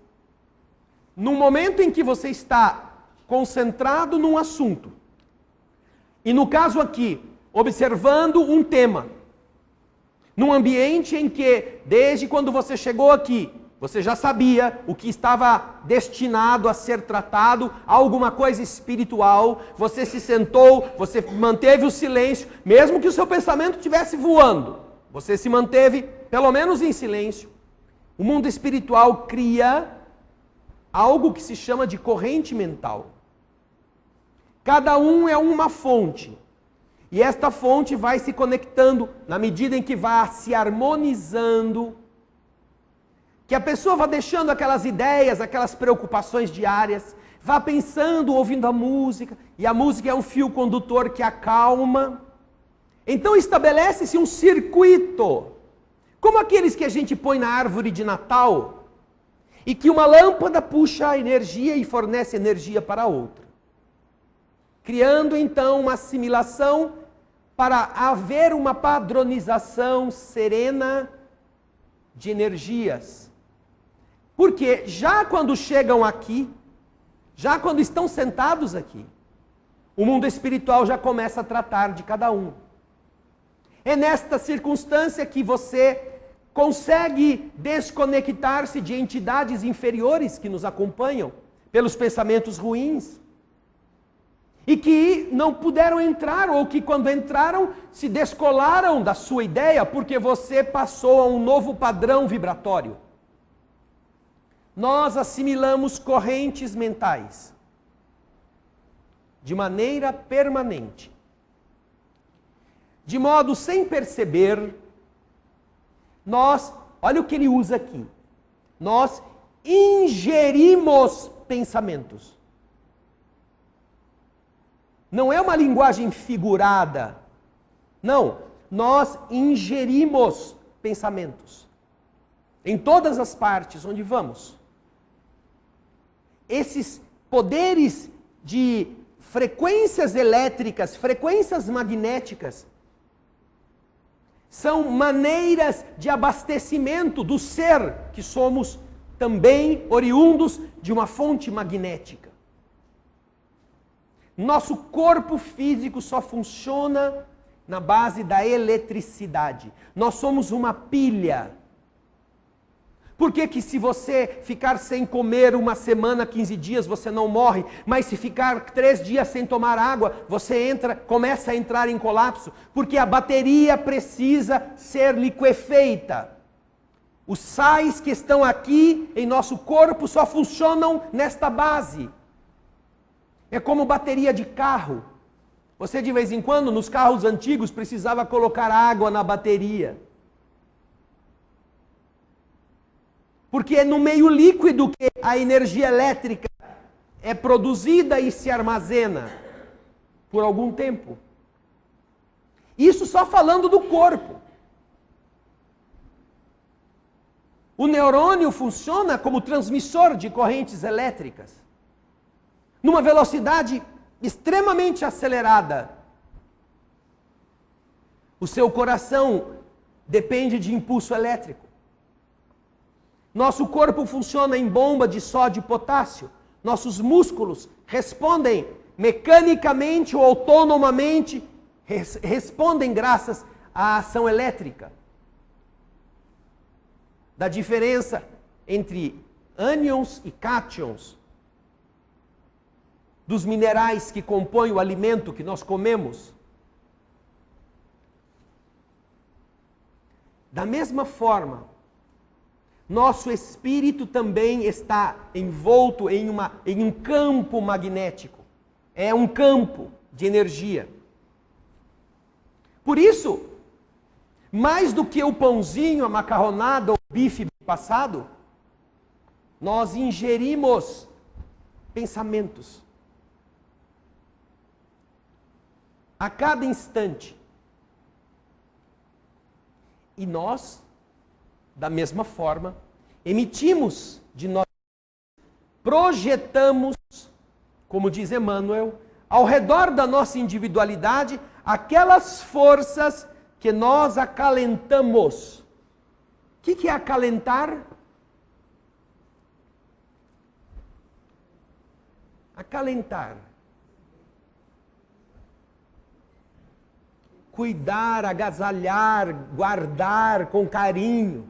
no momento em que você está concentrado num assunto, e no caso aqui, observando um tema, num ambiente em que, desde quando você chegou aqui, você já sabia o que estava destinado a ser tratado, alguma coisa espiritual, você se sentou, você manteve o silêncio, mesmo que o seu pensamento estivesse voando, você se manteve, pelo menos em silêncio. O mundo espiritual cria algo que se chama de corrente mental. Cada um é uma fonte. E esta fonte vai se conectando na medida em que vai se harmonizando, que a pessoa vai deixando aquelas ideias, aquelas preocupações diárias, vá pensando, ouvindo a música, e a música é um fio condutor que acalma. Então estabelece-se um circuito, como aqueles que a gente põe na árvore de Natal, e que uma lâmpada puxa a energia e fornece energia para a outra. Criando então uma assimilação para haver uma padronização serena de energias. Porque já quando chegam aqui, já quando estão sentados aqui, o mundo espiritual já começa a tratar de cada um. É nesta circunstância que você consegue desconectar-se de entidades inferiores que nos acompanham pelos pensamentos ruins e que não puderam entrar, ou que quando entraram se descolaram da sua ideia porque você passou a um novo padrão vibratório. Nós assimilamos correntes mentais de maneira permanente, de modo sem perceber. Olha o que ele usa aqui, nós ingerimos pensamentos. Não é uma linguagem figurada, não, nós ingerimos pensamentos, em todas as partes onde vamos. Esses poderes de frequências elétricas, frequências magnéticas, são maneiras de abastecimento do ser, que somos também oriundos de uma fonte magnética. Nosso corpo físico só funciona na base da eletricidade. Nós somos uma pilha. Por que que se você ficar sem comer uma semana, 15 dias, você não morre, mas se ficar 3 dias sem tomar água, você começa a entrar em colapso? Porque a bateria precisa ser liquefeita. Os sais que estão aqui em nosso corpo só funcionam nesta base. É como bateria de carro. Você de vez em quando, nos carros antigos, precisava colocar água na bateria. Porque é no meio líquido que a energia elétrica é produzida e se armazena por algum tempo. Isso só falando do corpo. O neurônio funciona como transmissor de correntes elétricas, numa velocidade extremamente acelerada. O seu coração depende de impulso elétrico. Nosso corpo funciona em bomba de sódio e potássio. Nossos músculos respondem mecanicamente ou autonomamente, respondem graças à ação elétrica. Da diferença entre ânions e cátions, dos minerais que compõem o alimento que nós comemos. Da mesma forma, nosso espírito também está envolto em um campo magnético. É um campo de energia. Por isso, mais do que o pãozinho, a macarronada ou o bife passado, nós ingerimos pensamentos. A cada instante. E nós, da mesma forma, emitimos de nós, projetamos, como diz Emmanuel, ao redor da nossa individualidade, aquelas forças que nós acalentamos. O que é acalentar? Acalentar. Cuidar, agasalhar, guardar com carinho.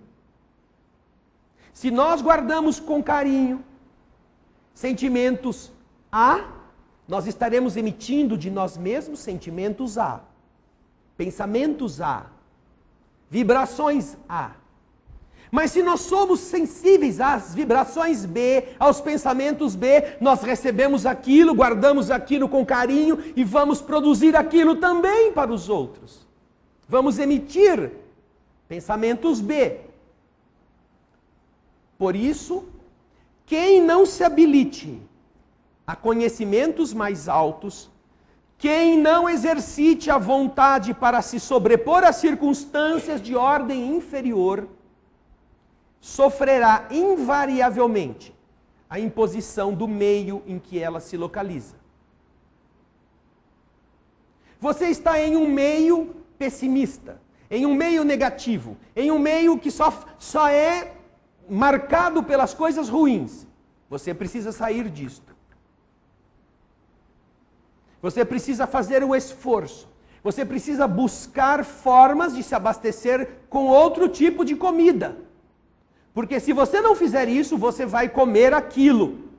Se nós guardamos com carinho sentimentos A, nós estaremos emitindo de nós mesmos sentimentos A, pensamentos A, vibrações A. Mas se nós somos sensíveis às vibrações B, aos pensamentos B, nós recebemos aquilo, guardamos aquilo com carinho e vamos produzir aquilo também para os outros. Vamos emitir pensamentos B. Por isso, quem não se habilite a conhecimentos mais altos, quem não exercite a vontade para se sobrepor às circunstâncias de ordem inferior, sofrerá invariavelmente a imposição do meio em que ela se localiza. Você está em um meio pessimista, em um meio negativo, em um meio que só é marcado pelas coisas ruins. Você precisa sair disto. Você precisa fazer um esforço. Você precisa buscar formas de se abastecer com outro tipo de comida. Porque se você não fizer isso, você vai comer aquilo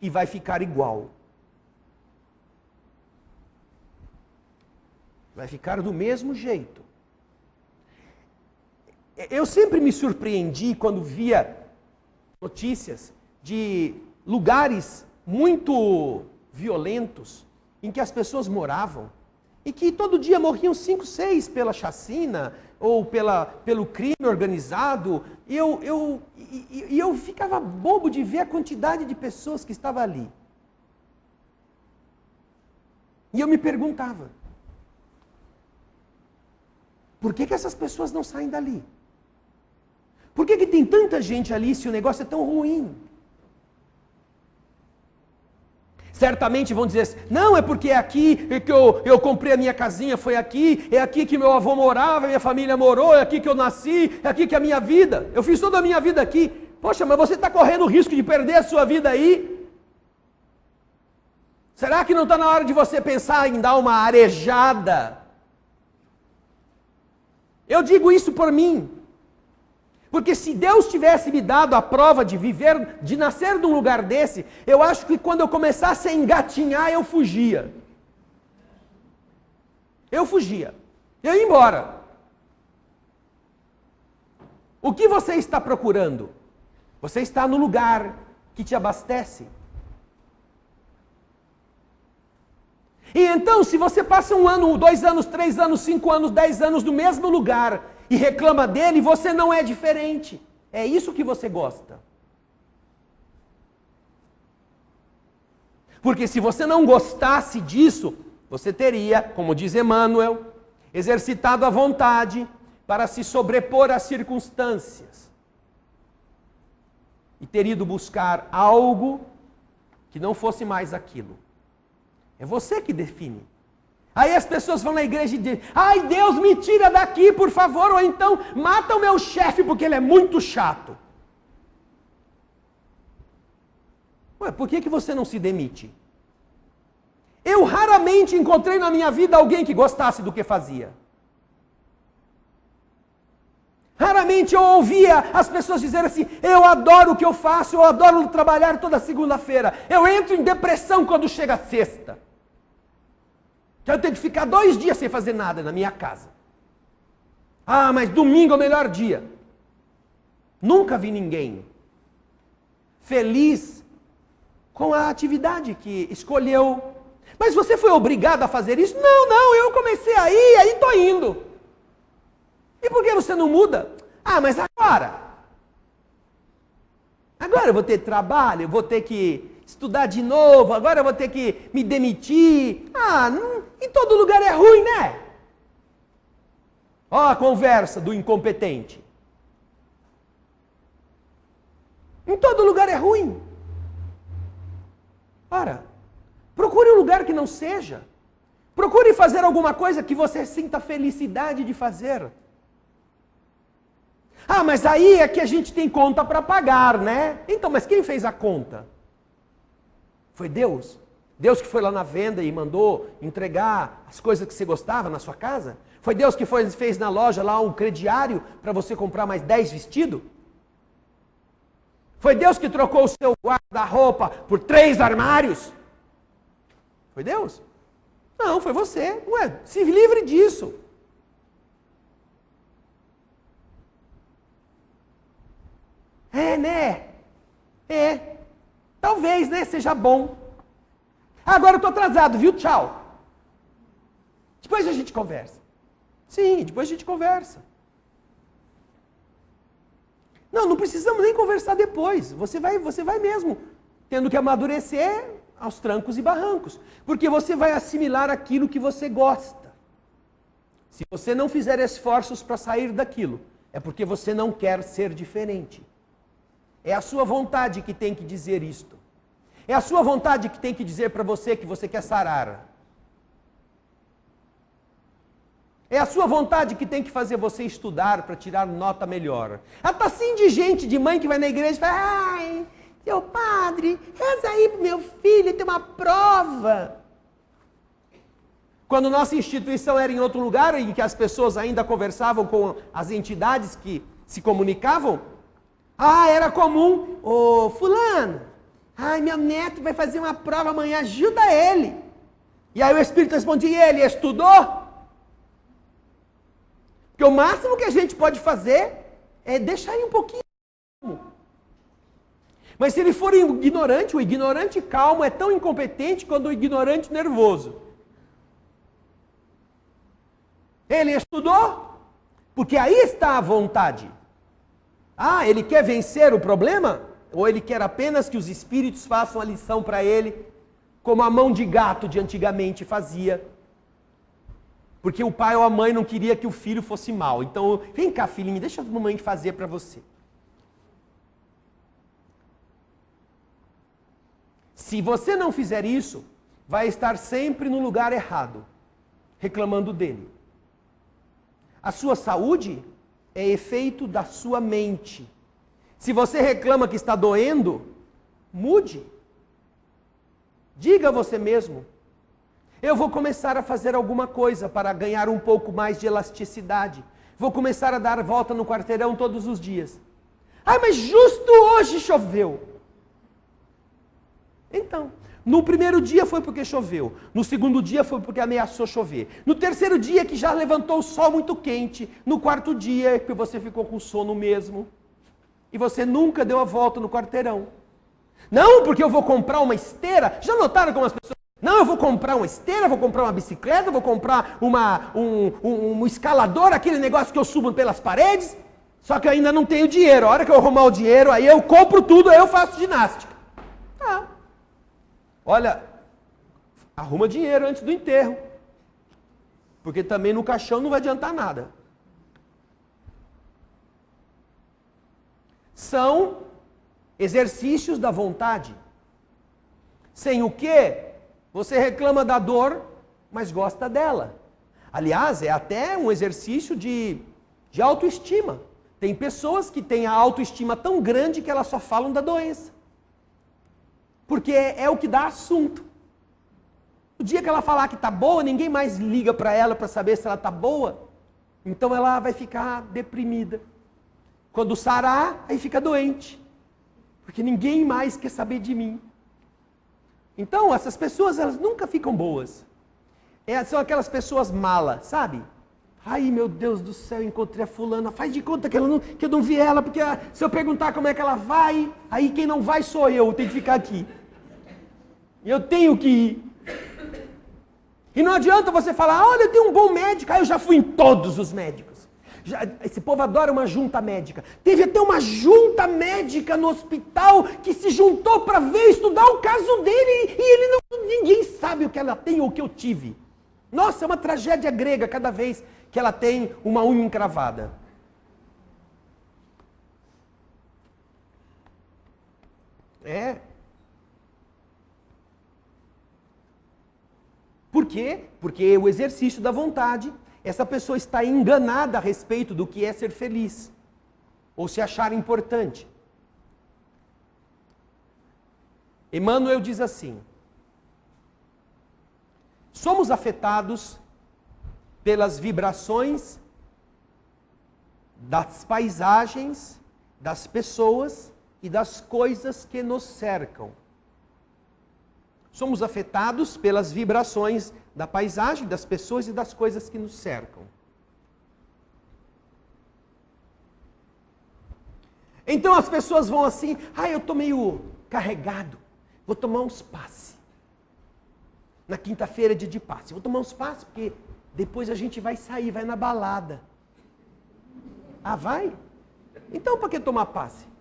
e vai ficar igual. Vai ficar do mesmo jeito. Eu sempre me surpreendi quando via notícias de lugares muito violentos em que as pessoas moravam e que todo dia morriam 5, 6 pela chacina ou pelo crime organizado. E eu ficava bobo de ver a quantidade de pessoas que estava ali. E eu me perguntava, por que essas pessoas não saem dali? Por que tem tanta gente ali se o negócio é tão ruim? Certamente vão dizer, não, é porque é aqui que eu comprei a minha casinha, foi aqui, é aqui que meu avô morava, minha família morou, é aqui que eu nasci, é aqui que é a minha vida. Eu fiz toda a minha vida aqui. Poxa, mas você está correndo o risco de perder a sua vida aí? Será que não está na hora de você pensar em dar uma arejada? Eu digo isso por mim. Porque se Deus tivesse me dado a prova de viver, de nascer num lugar desse, eu acho que quando eu começasse a engatinhar, eu fugia. Eu fugia. Eu ia embora. O que você está procurando? Você está no lugar que te abastece. E então, se você passa 1 ano, 2 anos, 3 anos, 5 anos, 10 anos no mesmo lugar e reclama dele, você não é diferente. É isso que você gosta. Porque se você não gostasse disso, você teria, como diz Emmanuel, exercitado a vontade para se sobrepor às circunstâncias e ter ido buscar algo que não fosse mais aquilo. É você que define. Aí as pessoas vão na igreja e dizem, ai Deus, me tira daqui, por favor, ou então mata o meu chefe porque ele é muito chato. Ué, por que você não se demite? Eu raramente encontrei na minha vida alguém que gostasse do que fazia. Raramente eu ouvia as pessoas dizerem assim, eu adoro o que eu faço, eu adoro trabalhar toda segunda-feira. Eu entro em depressão quando chega a sexta. Que eu tenho que ficar 2 dias sem fazer nada na minha casa. Ah, mas domingo é o melhor dia. Nunca vi ninguém feliz com a atividade que escolheu. Mas você foi obrigado a fazer isso? Não, eu comecei aí estou indo. E por que você não muda? Ah, mas agora eu vou ter trabalho, eu vou ter que estudar de novo, agora eu vou ter que me demitir. Em todo lugar é ruim, né? Ó a conversa do incompetente. Em todo lugar é ruim. Ora, procure um lugar que não seja. Procure fazer alguma coisa que você sinta felicidade de fazer. Ah, mas aí é que a gente tem conta para pagar, né? Então, mas quem fez a conta? Foi Deus? Deus que foi lá na venda e mandou entregar as coisas que você gostava na sua casa? Foi Deus que fez na loja lá um crediário para você comprar mais 10 vestidos? Foi Deus que trocou o seu guarda-roupa por 3 armários? Foi Deus? Não, foi você. Ué, se livre disso. É, né? É. Talvez, né? Seja bom. Agora eu estou atrasado, viu? Tchau. Depois a gente conversa. Sim, depois a gente conversa. Não precisamos nem conversar depois. Você vai mesmo tendo que amadurecer aos trancos e barrancos. Porque você vai assimilar aquilo que você gosta. Se você não fizer esforços para sair daquilo, é porque você não quer ser diferente. É a sua vontade que tem que dizer isto. É a sua vontade que tem que dizer para você que você quer sarar. É a sua vontade que tem que fazer você estudar para tirar nota melhor. Ah, tá assim de gente, de mãe que vai na igreja e fala: ai, seu padre, reza aí pro meu filho, tem uma prova. Quando nossa instituição era em outro lugar, em que as pessoas ainda conversavam com as entidades que se comunicavam, era comum: ô fulano, ai, meu neto vai fazer uma prova amanhã, ajuda ele. E aí o Espírito respondia: e ele estudou? Porque o máximo que a gente pode fazer é deixar ele um pouquinho calmo. Mas se ele for ignorante, o ignorante calmo é tão incompetente quanto o ignorante nervoso. Ele estudou? Porque aí está a vontade. Ele quer vencer o problema? Ou ele quer apenas que os espíritos façam a lição para ele, como a mão de gato de antigamente fazia? Porque o pai ou a mãe não queria que o filho fosse mal. Então, vem cá, filhinho, deixa a mamãe fazer para você. Se você não fizer isso, vai estar sempre no lugar errado, reclamando dele. A sua saúde é efeito da sua mente. Se você reclama que está doendo, mude. Diga a você mesmo: eu vou começar a fazer alguma coisa para ganhar um pouco mais de elasticidade. Vou começar a dar volta no quarteirão todos os dias. Mas justo hoje choveu. Então, no primeiro dia foi porque choveu. No segundo dia foi porque ameaçou chover. No terceiro dia que já levantou o sol muito quente. No quarto dia que você ficou com sono mesmo. E você nunca deu a volta no quarteirão. Não, porque eu vou comprar uma esteira. Já notaram como as pessoas... Não, eu vou comprar uma esteira, vou comprar uma bicicleta, vou comprar um escalador, aquele negócio que eu subo pelas paredes. Só que eu ainda não tenho dinheiro. A hora que eu arrumar o dinheiro, aí eu compro tudo, aí eu faço ginástica. Olha, arruma dinheiro antes do enterro. Porque também no caixão não vai adiantar nada. São exercícios da vontade. Sem o quê? Você reclama da dor, mas gosta dela. Aliás, é até um exercício de autoestima. Tem pessoas que têm a autoestima tão grande que elas só falam da doença. Porque é o que dá assunto. O dia que ela falar que está boa, ninguém mais liga para ela para saber se ela está boa. Então ela vai ficar deprimida. Quando sarar, aí fica doente. Porque ninguém mais quer saber de mim. Então, essas pessoas, elas nunca ficam boas. São aquelas pessoas malas, sabe? Ai, meu Deus do céu, encontrei a fulana. Faz de conta que eu não vi ela, porque se eu perguntar como é que ela vai, aí quem não vai sou eu tenho que ficar aqui. Eu tenho que ir. E não adianta você falar: olha, eu tenho um bom médico. Eu já fui em todos os médicos. Esse povo adora uma junta médica. Teve até uma junta médica no hospital que se juntou para estudar o caso dele e ninguém sabe o que ela tem ou o que eu tive. Nossa, é uma tragédia grega cada vez que ela tem uma unha encravada. Por quê? Porque o exercício da vontade, essa pessoa está enganada a respeito do que é ser feliz, ou se achar importante. Emmanuel diz assim: somos afetados pelas vibrações das paisagens, das pessoas e das coisas que nos cercam. Somos afetados pelas vibrações da paisagem, das pessoas e das coisas que nos cercam. Então as pessoas vão assim: eu estou meio carregado, vou tomar uns passe. Na quinta-feira é dia de passe. Vou tomar uns passes porque depois a gente vai sair, vai na balada. Vai? Então para que tomar passe?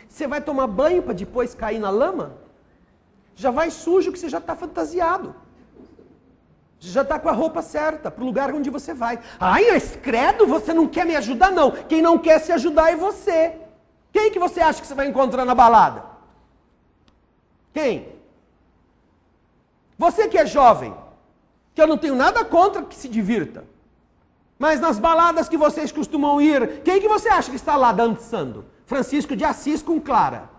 Você vai tomar banho para depois cair na lama? Já vai sujo que você já está fantasiado. Já está com a roupa certa para o lugar onde você vai. Ai, mas credo, você não quer me ajudar? Não. Quem não quer se ajudar é você. Quem que você acha que você vai encontrar na balada? Quem? Você que é jovem, que eu não tenho nada contra que se divirta. Mas nas baladas que vocês costumam ir, quem que você acha que está lá dançando? Francisco de Assis com Clara.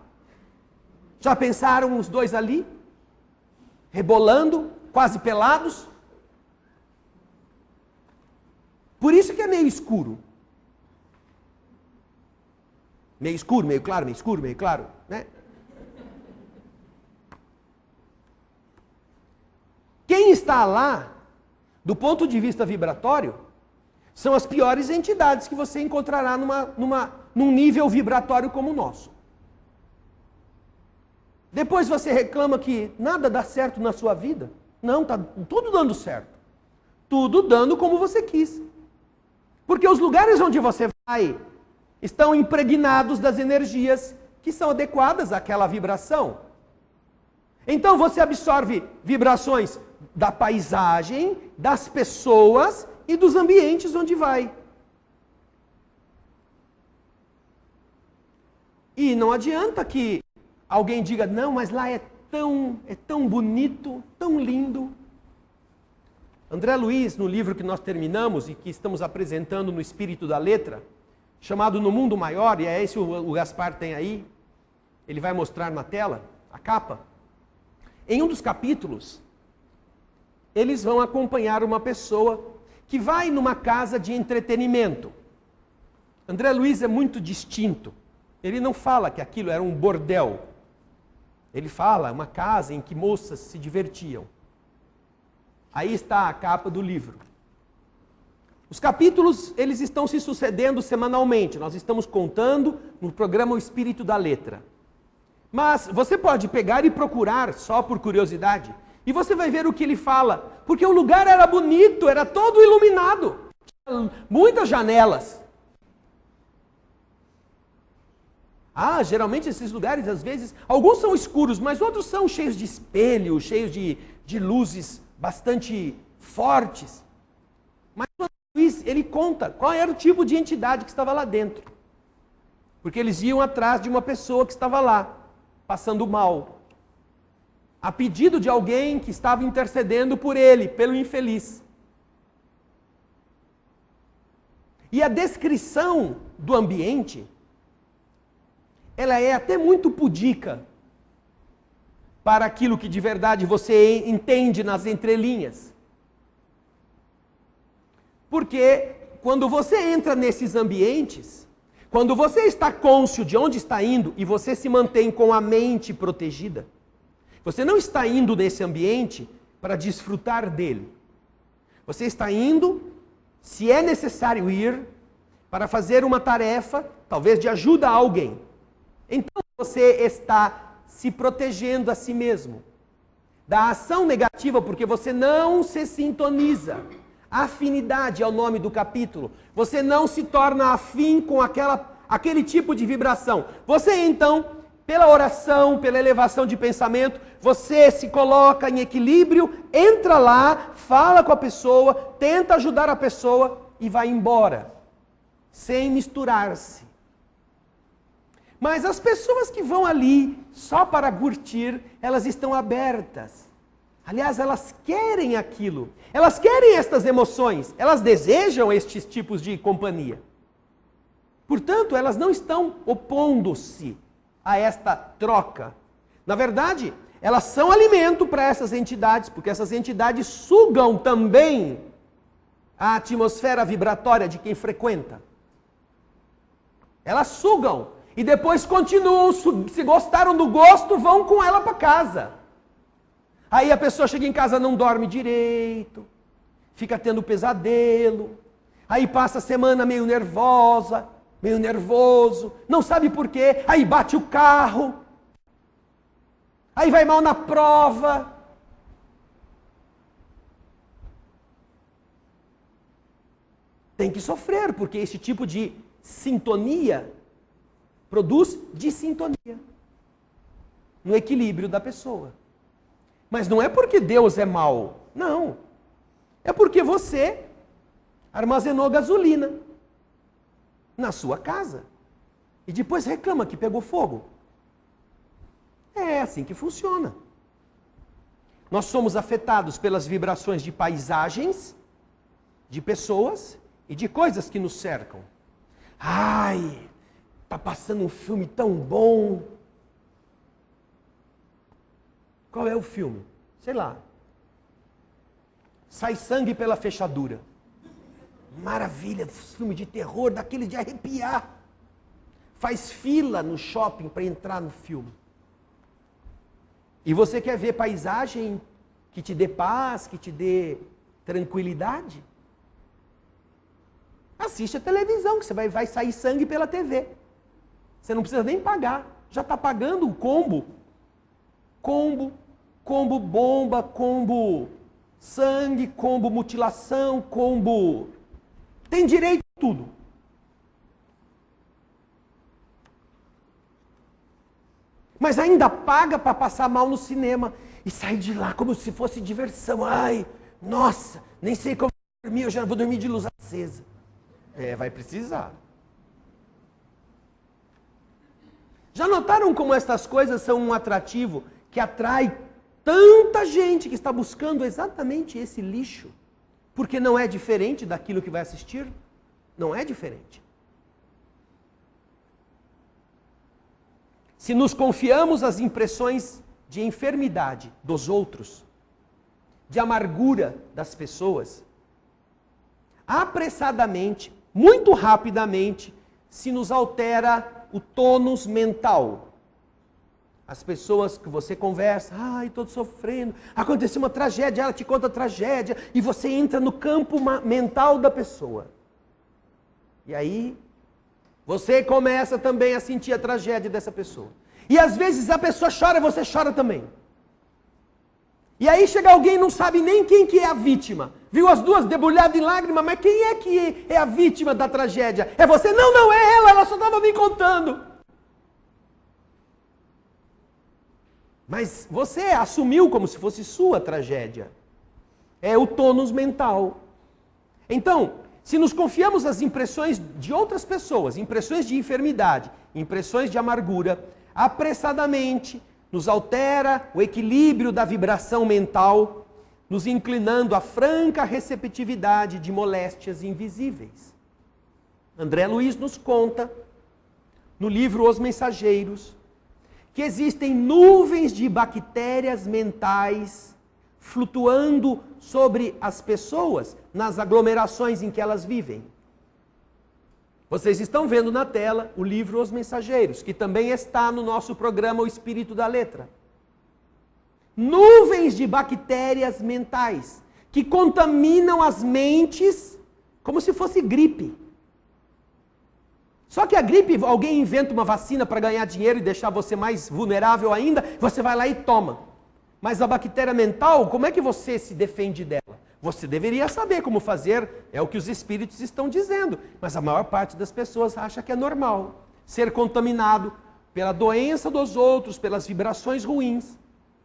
Já pensaram os dois ali? Rebolando, quase pelados? Por isso que é meio escuro. Meio escuro, meio claro, meio escuro, meio claro, né? Quem está lá, do ponto de vista vibratório, são as piores entidades que você encontrará num nível vibratório como o nosso. Depois você reclama que nada dá certo na sua vida. Não, está tudo dando certo. Tudo dando como você quis. Porque os lugares onde você vai estão impregnados das energias que são adequadas àquela vibração. Então você absorve vibrações da paisagem, das pessoas e dos ambientes onde vai. E não adianta que alguém diga, não, mas lá é tão bonito, tão lindo. André Luiz, no livro que nós terminamos e que estamos apresentando no Espírito da Letra, chamado No Mundo Maior, e é esse o Gaspar tem aí, ele vai mostrar na tela, a capa. Em um dos capítulos, eles vão acompanhar uma pessoa que vai numa casa de entretenimento. André Luiz é muito distinto. Ele não fala que aquilo era um bordel. Ele fala uma casa em que moças se divertiam. Aí está a capa do livro. Os capítulos, eles estão se sucedendo semanalmente. Nós estamos contando no programa O Espírito da Letra. Mas você pode pegar e procurar, só por curiosidade, e você vai ver o que ele fala. Porque o lugar era bonito, era todo iluminado. Tinha muitas janelas. Geralmente esses lugares, às vezes, alguns são escuros, mas outros são cheios de espelho, cheios de luzes bastante fortes. Mas o Luiz, ele conta qual era o tipo de entidade que estava lá dentro. Porque eles iam atrás de uma pessoa que estava lá, passando mal. A pedido de alguém que estava intercedendo por ele, pelo infeliz. E a descrição do ambiente, ela é até muito pudica para aquilo que de verdade você entende nas entrelinhas. Porque quando você entra nesses ambientes, quando você está cônscio de onde está indo e você se mantém com a mente protegida, você não está indo nesse ambiente para desfrutar dele. Você está indo, se é necessário ir, para fazer uma tarefa, talvez de ajuda a alguém. Então você está se protegendo a si mesmo da ação negativa, porque você não se sintoniza. Afinidade é o nome do capítulo. Você não se torna afim com aquele tipo de vibração. Você então, pela oração, pela elevação de pensamento, você se coloca em equilíbrio, entra lá, fala com a pessoa, tenta ajudar a pessoa e vai embora, sem misturar-se. Mas as pessoas que vão ali só para curtir, elas estão abertas. Aliás, elas querem aquilo. Elas querem estas emoções. Elas desejam estes tipos de companhia. Portanto, elas não estão opondo-se a esta troca. Na verdade, elas são alimento para essas entidades, porque essas entidades sugam também a atmosfera vibratória de quem frequenta. Elas sugam. E depois continuam, se gostaram do gosto, vão com ela para casa. Aí a pessoa chega em casa, não dorme direito, fica tendo pesadelo, aí passa a semana meio nervosa, meio nervoso, não sabe por quê, aí bate o carro, aí vai mal na prova. Tem que sofrer, porque esse tipo de sintonia produz dissintonia no equilíbrio da pessoa. Mas não é porque Deus é mau, não. É porque você armazenou gasolina na sua casa e depois reclama que pegou fogo. É assim que funciona. Nós somos afetados pelas vibrações de paisagens, de pessoas e de coisas que nos cercam. Ai, tá passando um filme tão bom. Qual é o filme? Sei lá. Sai sangue pela fechadura. Maravilha, filme de terror, daquele de arrepiar. Faz fila no shopping para entrar no filme. E você quer ver paisagem que te dê paz, que te dê tranquilidade? Assiste a televisão, que você vai sair sangue pela TV. Você não precisa nem pagar. Já está pagando o combo. Combo bomba, combo sangue, combo mutilação, combo... Tem direito a tudo. Mas ainda paga para passar mal no cinema e sair de lá como se fosse diversão. Ai, nossa, nem sei como dormir, eu já vou dormir de luz acesa. Vai precisar. Já notaram como estas coisas são um atrativo que atrai tanta gente que está buscando exatamente esse lixo? Porque não é diferente daquilo que vai assistir? Não é diferente. Se nos confiamos às impressões de enfermidade dos outros, de amargura das pessoas, apressadamente, muito rapidamente, se nos altera o tônus mental. As pessoas que você conversa, ai, estou sofrendo, aconteceu uma tragédia, ela te conta a tragédia, e você entra no campo mental da pessoa. E aí, você começa também a sentir a tragédia dessa pessoa. E às vezes a pessoa chora e você chora também. E aí chega alguém e não sabe nem quem que é a vítima. Viu as duas debulhadas em lágrimas, mas quem é que é a vítima da tragédia? É você? Não, não é ela só estava me contando. Mas você assumiu como se fosse sua tragédia. É o tônus mental. Então, se nos confiamos nas impressões de outras pessoas, impressões de enfermidade, impressões de amargura, apressadamente nos altera o equilíbrio da vibração mental, nos inclinando à franca receptividade de moléstias invisíveis. André Luiz nos conta, no livro Os Mensageiros, que existem nuvens de bactérias mentais flutuando sobre as pessoas nas aglomerações em que elas vivem. Vocês estão vendo na tela o livro Os Mensageiros, que também está no nosso programa O Espírito da Letra. Nuvens de bactérias mentais que contaminam as mentes como se fosse gripe. Só que a gripe, alguém inventa uma vacina para ganhar dinheiro e deixar você mais vulnerável ainda, você vai lá e toma. Mas a bactéria mental, como é que você se defende dela? Você deveria saber como fazer, é o que os espíritos estão dizendo. Mas a maior parte das pessoas acha que é normal ser contaminado pela doença dos outros, pelas vibrações ruins.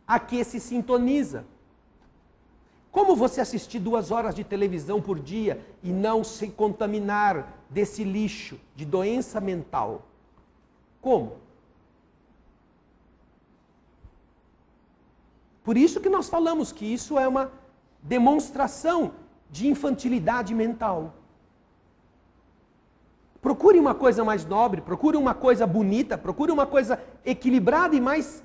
Aqui se sintoniza. Como você assistir 2 horas de televisão por dia e não se contaminar desse lixo de doença mental? Como? Por isso que nós falamos que isso é uma demonstração de infantilidade mental. Procure uma coisa mais nobre, procure uma coisa bonita, procure uma coisa equilibrada e mais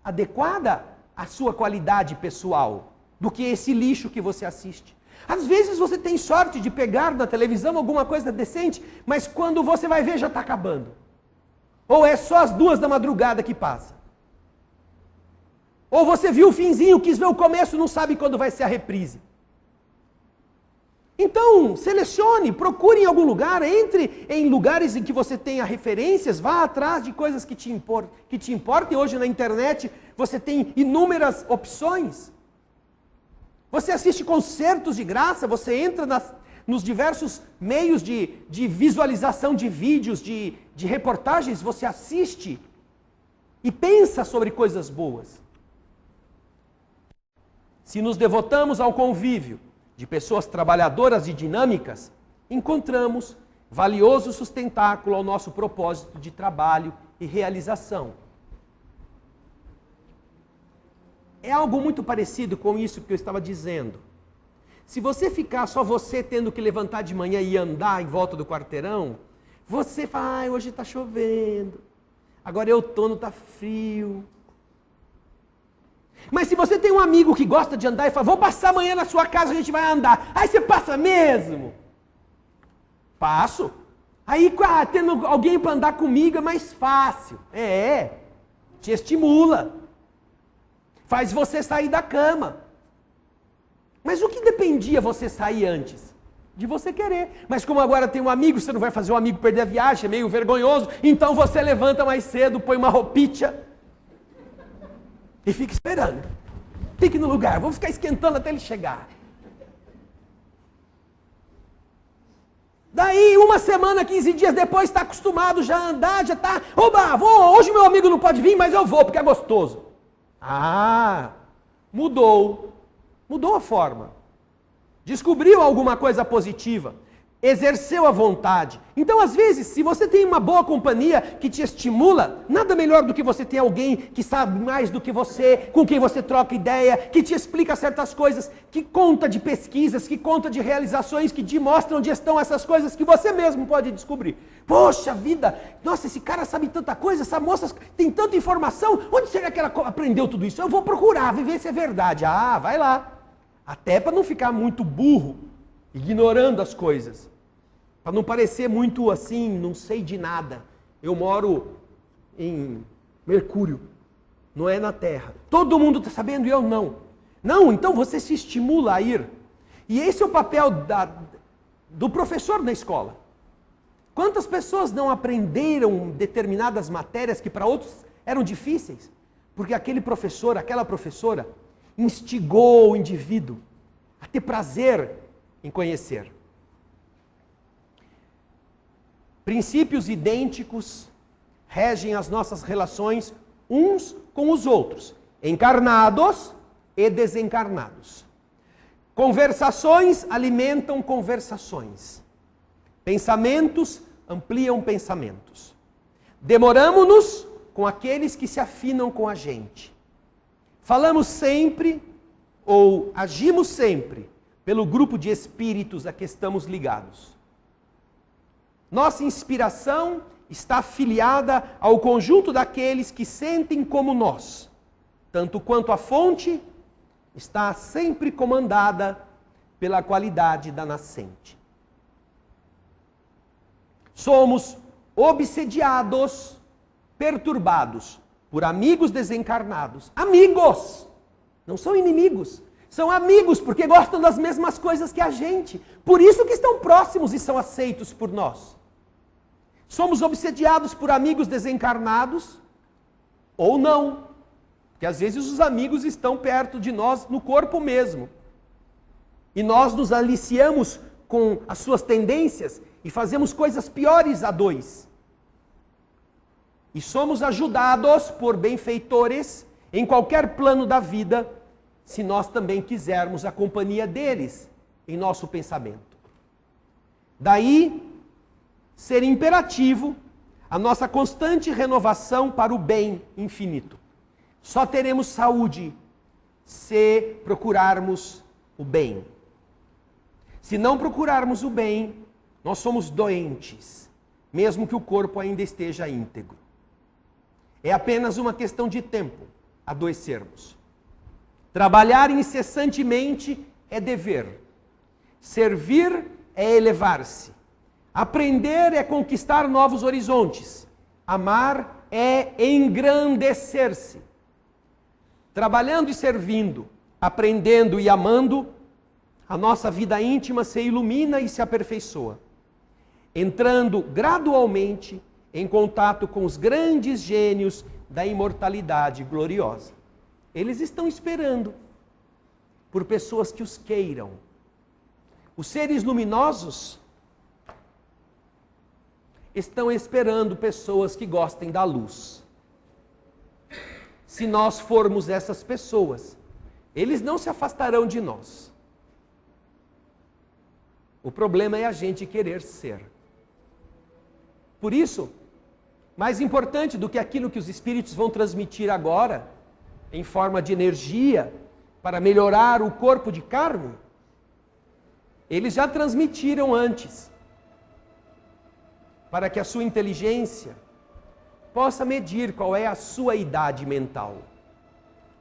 adequada à sua qualidade pessoal do que esse lixo que você assiste. Às vezes você tem sorte de pegar na televisão alguma coisa decente, mas quando você vai ver já está acabando. Ou é só as 2 da madrugada que passa. Ou você viu o finzinho, quis ver o começo, não sabe quando vai ser a reprise. Então, selecione, procure em algum lugar, entre em lugares em que você tenha referências, vá atrás de coisas que te importem. Hoje na internet você tem inúmeras opções. Você assiste concertos de graça, você entra nos diversos meios de visualização de vídeos, de reportagens, você assiste e pensa sobre coisas boas. Se nos devotamos ao convívio de pessoas trabalhadoras e dinâmicas, encontramos valioso sustentáculo ao nosso propósito de trabalho e realização. É algo muito parecido com isso que eu estava dizendo. Se você ficar só você tendo que levantar de manhã e andar em volta do quarteirão, você fala, ai, hoje está chovendo, agora é outono, está frio. Mas se você tem um amigo que gosta de andar e fala, vou passar amanhã na sua casa, a gente vai andar. Aí você passa mesmo? Passo. Aí tendo alguém para andar comigo é mais fácil. Te estimula. Faz você sair da cama. Mas o que dependia você sair antes? De você querer. Mas como agora tem um amigo, você não vai fazer um amigo perder a viagem, é meio vergonhoso, então você levanta mais cedo, põe uma roupinha e fica esperando. Fique no lugar, vou ficar esquentando até ele chegar. Daí, uma semana, 15 dias depois, está acostumado já a andar, já está... Oba, hoje meu amigo não pode vir, mas eu vou, porque é gostoso. Mudou. Mudou a forma. Descobriu alguma coisa positiva. Exerceu a vontade. Então, às vezes, se você tem uma boa companhia que te estimula, nada melhor do que você ter alguém que sabe mais do que você, com quem você troca ideia, que te explica certas coisas, que conta de pesquisas, que conta de realizações, que te mostra onde estão essas coisas que você mesmo pode descobrir. Poxa vida, nossa, esse cara sabe tanta coisa, essa moça tem tanta informação, onde será que ela aprendeu tudo isso? Eu vou procurar, ver se é verdade. Vai lá. Até para não ficar muito burro, ignorando as coisas. Para não parecer muito assim, não sei de nada. Eu moro em Mercúrio, não é na Terra. Todo mundo está sabendo e eu não. Não, então você se estimula a ir. E esse é o papel do professor na escola. Quantas pessoas não aprenderam determinadas matérias que para outros eram difíceis? Porque aquele professor, aquela professora, instigou o indivíduo a ter prazer em conhecer. Princípios idênticos regem as nossas relações uns com os outros, encarnados e desencarnados. Conversações alimentam conversações. Pensamentos ampliam pensamentos. Demoramo-nos com aqueles que se afinam com a gente. Falamos sempre ou agimos sempre pelo grupo de espíritos a que estamos ligados. Nossa inspiração está afiliada ao conjunto daqueles que sentem como nós, tanto quanto a fonte está sempre comandada pela qualidade da nascente. Somos obsediados, perturbados por amigos desencarnados. Amigos! Não são inimigos. São amigos porque gostam das mesmas coisas que a gente. Por isso que estão próximos e são aceitos por nós. Somos obsediados por amigos desencarnados ou não. Porque às vezes os amigos estão perto de nós no corpo mesmo. E nós nos aliciamos com as suas tendências e fazemos coisas piores a dois. E somos ajudados por benfeitores em qualquer plano da vida, se nós também quisermos a companhia deles em nosso pensamento. Daí, ser imperativo a nossa constante renovação para o bem infinito. Só teremos saúde se procurarmos o bem. Se não procurarmos o bem, nós somos doentes, mesmo que o corpo ainda esteja íntegro. É apenas uma questão de tempo adoecermos. Trabalhar incessantemente é dever. Servir é elevar-se. Aprender é conquistar novos horizontes. Amar é engrandecer-se. Trabalhando e servindo, aprendendo e amando, a nossa vida íntima se ilumina e se aperfeiçoa, entrando gradualmente em contato com os grandes gênios da imortalidade gloriosa. Eles estão esperando por pessoas que os queiram, Os seres luminosos estão esperando pessoas que gostem da luz. Se nós formos essas pessoas, eles não se afastarão de nós. O problema é a gente querer ser. Por isso, mais importante do que aquilo que os espíritos vão transmitir agora, em forma de energia, para melhorar o corpo de carne, eles já transmitiram antes, para que a sua inteligência possa medir qual é a sua idade mental.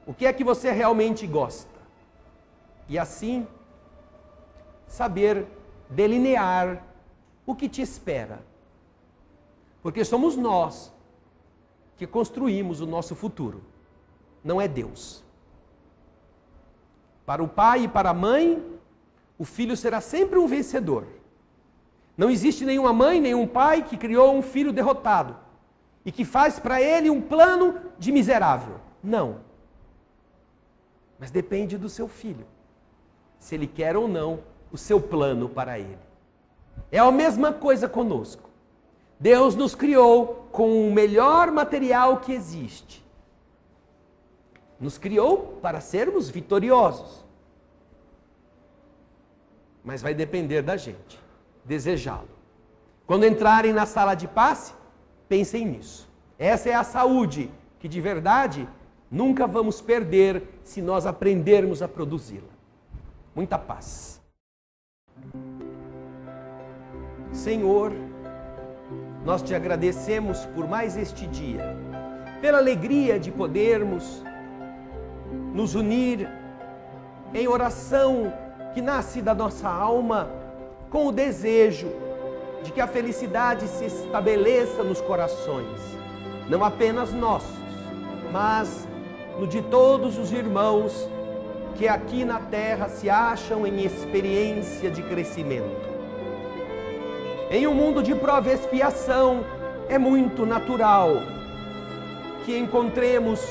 O que é que você realmente gosta? E assim, saber delinear o que te espera. Porque somos nós que construímos o nosso futuro, não é Deus. Para o pai e para a mãe, o filho será sempre um vencedor. Não existe nenhuma mãe, nenhum pai que criou um filho derrotado e que faz para ele um plano de miserável. Não. Mas depende do seu filho, se ele quer ou não o seu plano para ele. É a mesma coisa conosco. Deus nos criou com o melhor material que existe. Nos criou para sermos vitoriosos. Mas vai depender da gente desejá-lo. Quando entrarem na sala de passe, pensem nisso. Essa é a saúde que de verdade nunca vamos perder se nós aprendermos a produzi-la. Muita paz. Senhor, nós te agradecemos por mais este dia, pela alegria de podermos nos unir em oração que nasce da nossa alma, com o desejo de que a felicidade se estabeleça nos corações, não apenas nossos, mas no de todos os irmãos que aqui na terra se acham em experiência de crescimento. Em um mundo de prova e expiação, é muito natural que encontremos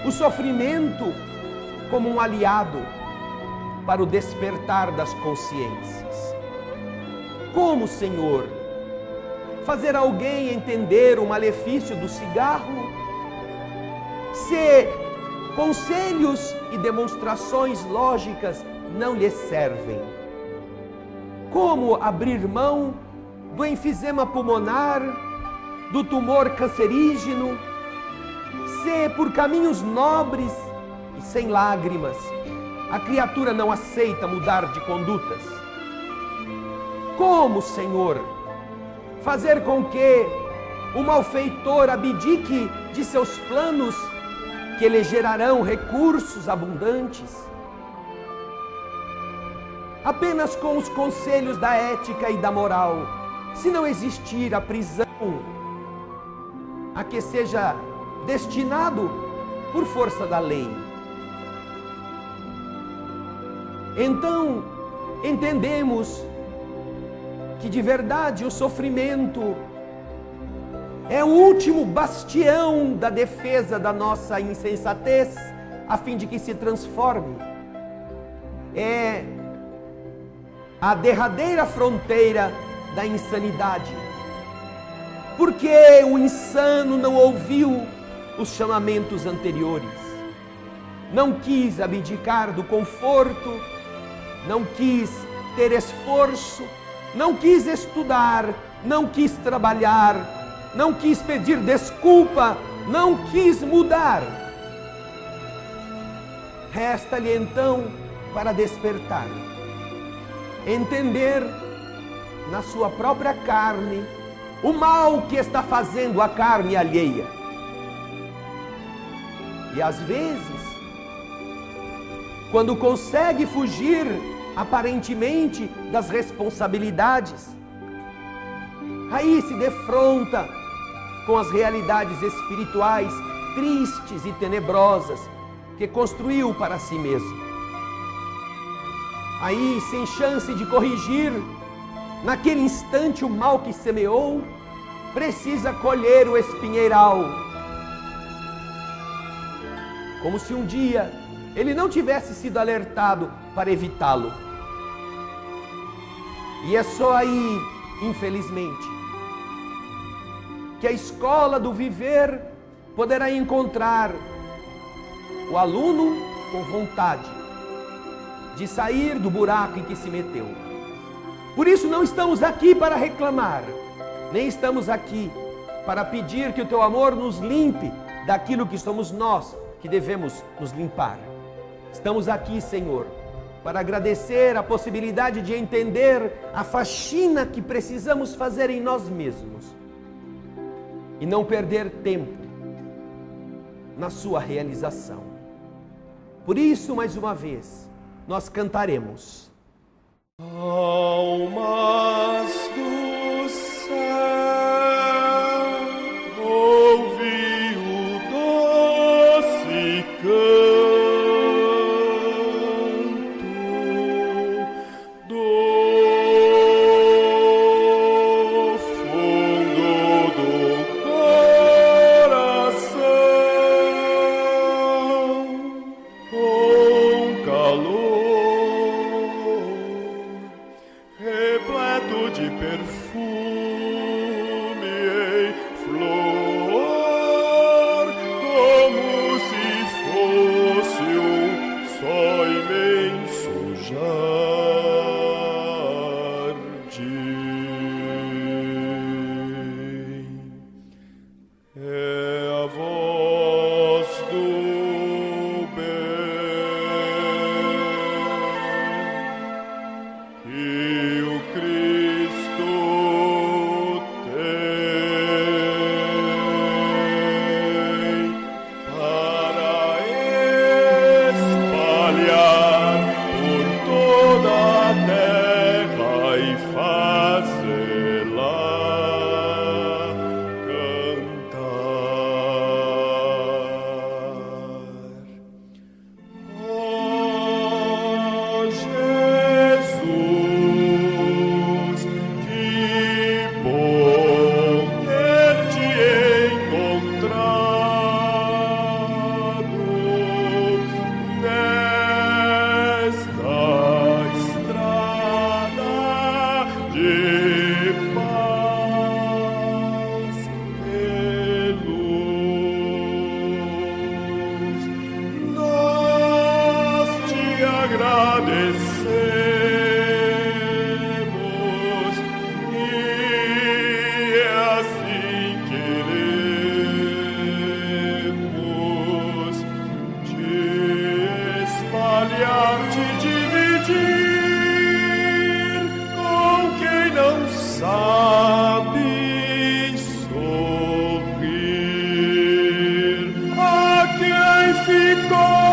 o sofrimento como um aliado para o despertar das consciências. Como, Senhor, fazer alguém entender o malefício do cigarro se conselhos e demonstrações lógicas não lhe servem? Como abrir mão do enfisema pulmonar, do tumor cancerígeno, se por caminhos nobres e sem lágrimas a criatura não aceita mudar de condutas? Como, Senhor, fazer com que o malfeitor abdique de seus planos que lhe gerarão recursos abundantes? Apenas com os conselhos da ética e da moral, se não existir a prisão a que seja destinado por força da lei. Então, entendemos que de verdade o sofrimento é o último bastião da defesa da nossa insensatez, a fim de que se transforme. É a derradeira fronteira da insanidade. Porque o insano não ouviu os chamamentos anteriores, não quis abdicar do conforto, não quis ter esforço, não quis estudar, não quis trabalhar, não quis pedir desculpa, não quis mudar. Resta-lhe então, para despertar, entender na sua própria carne o mal que está fazendo a carne alheia. E às vezes, quando consegue fugir aparentemente das responsabilidades, aí se defronta com as realidades espirituais tristes e tenebrosas que construiu para si mesmo. Aí, sem chance de corrigir, naquele instante o mal que semeou, precisa colher o espinheiral. Como se um dia ele não tivesse sido alertado para evitá-lo. E é só aí, infelizmente, que a escola do viver poderá encontrar o aluno com vontade de sair do buraco em que se meteu. Por isso não estamos aqui para reclamar, nem estamos aqui para pedir que o teu amor nos limpe daquilo que somos nós que devemos nos limpar. Estamos aqui, Senhor, para agradecer a possibilidade de entender a faxina que precisamos fazer em nós mesmos e não perder tempo na sua realização. Por isso, mais uma vez, nós cantaremos. Almas do céu, ouvi o doce canto do fundo do coração, com calor repleto de perfume em flor, como se fosse um só imenso jardim. É a voz do bem que o Cristo tem para espalhar por toda a terra e fazê-la cantar. Oh, Jesus, que bom ter-te encontrado nesta estrada de paz e luz. Nós te agradecemos e assim queremos te espalhar, te dividir com quem não sabe sorrir, a quem ficou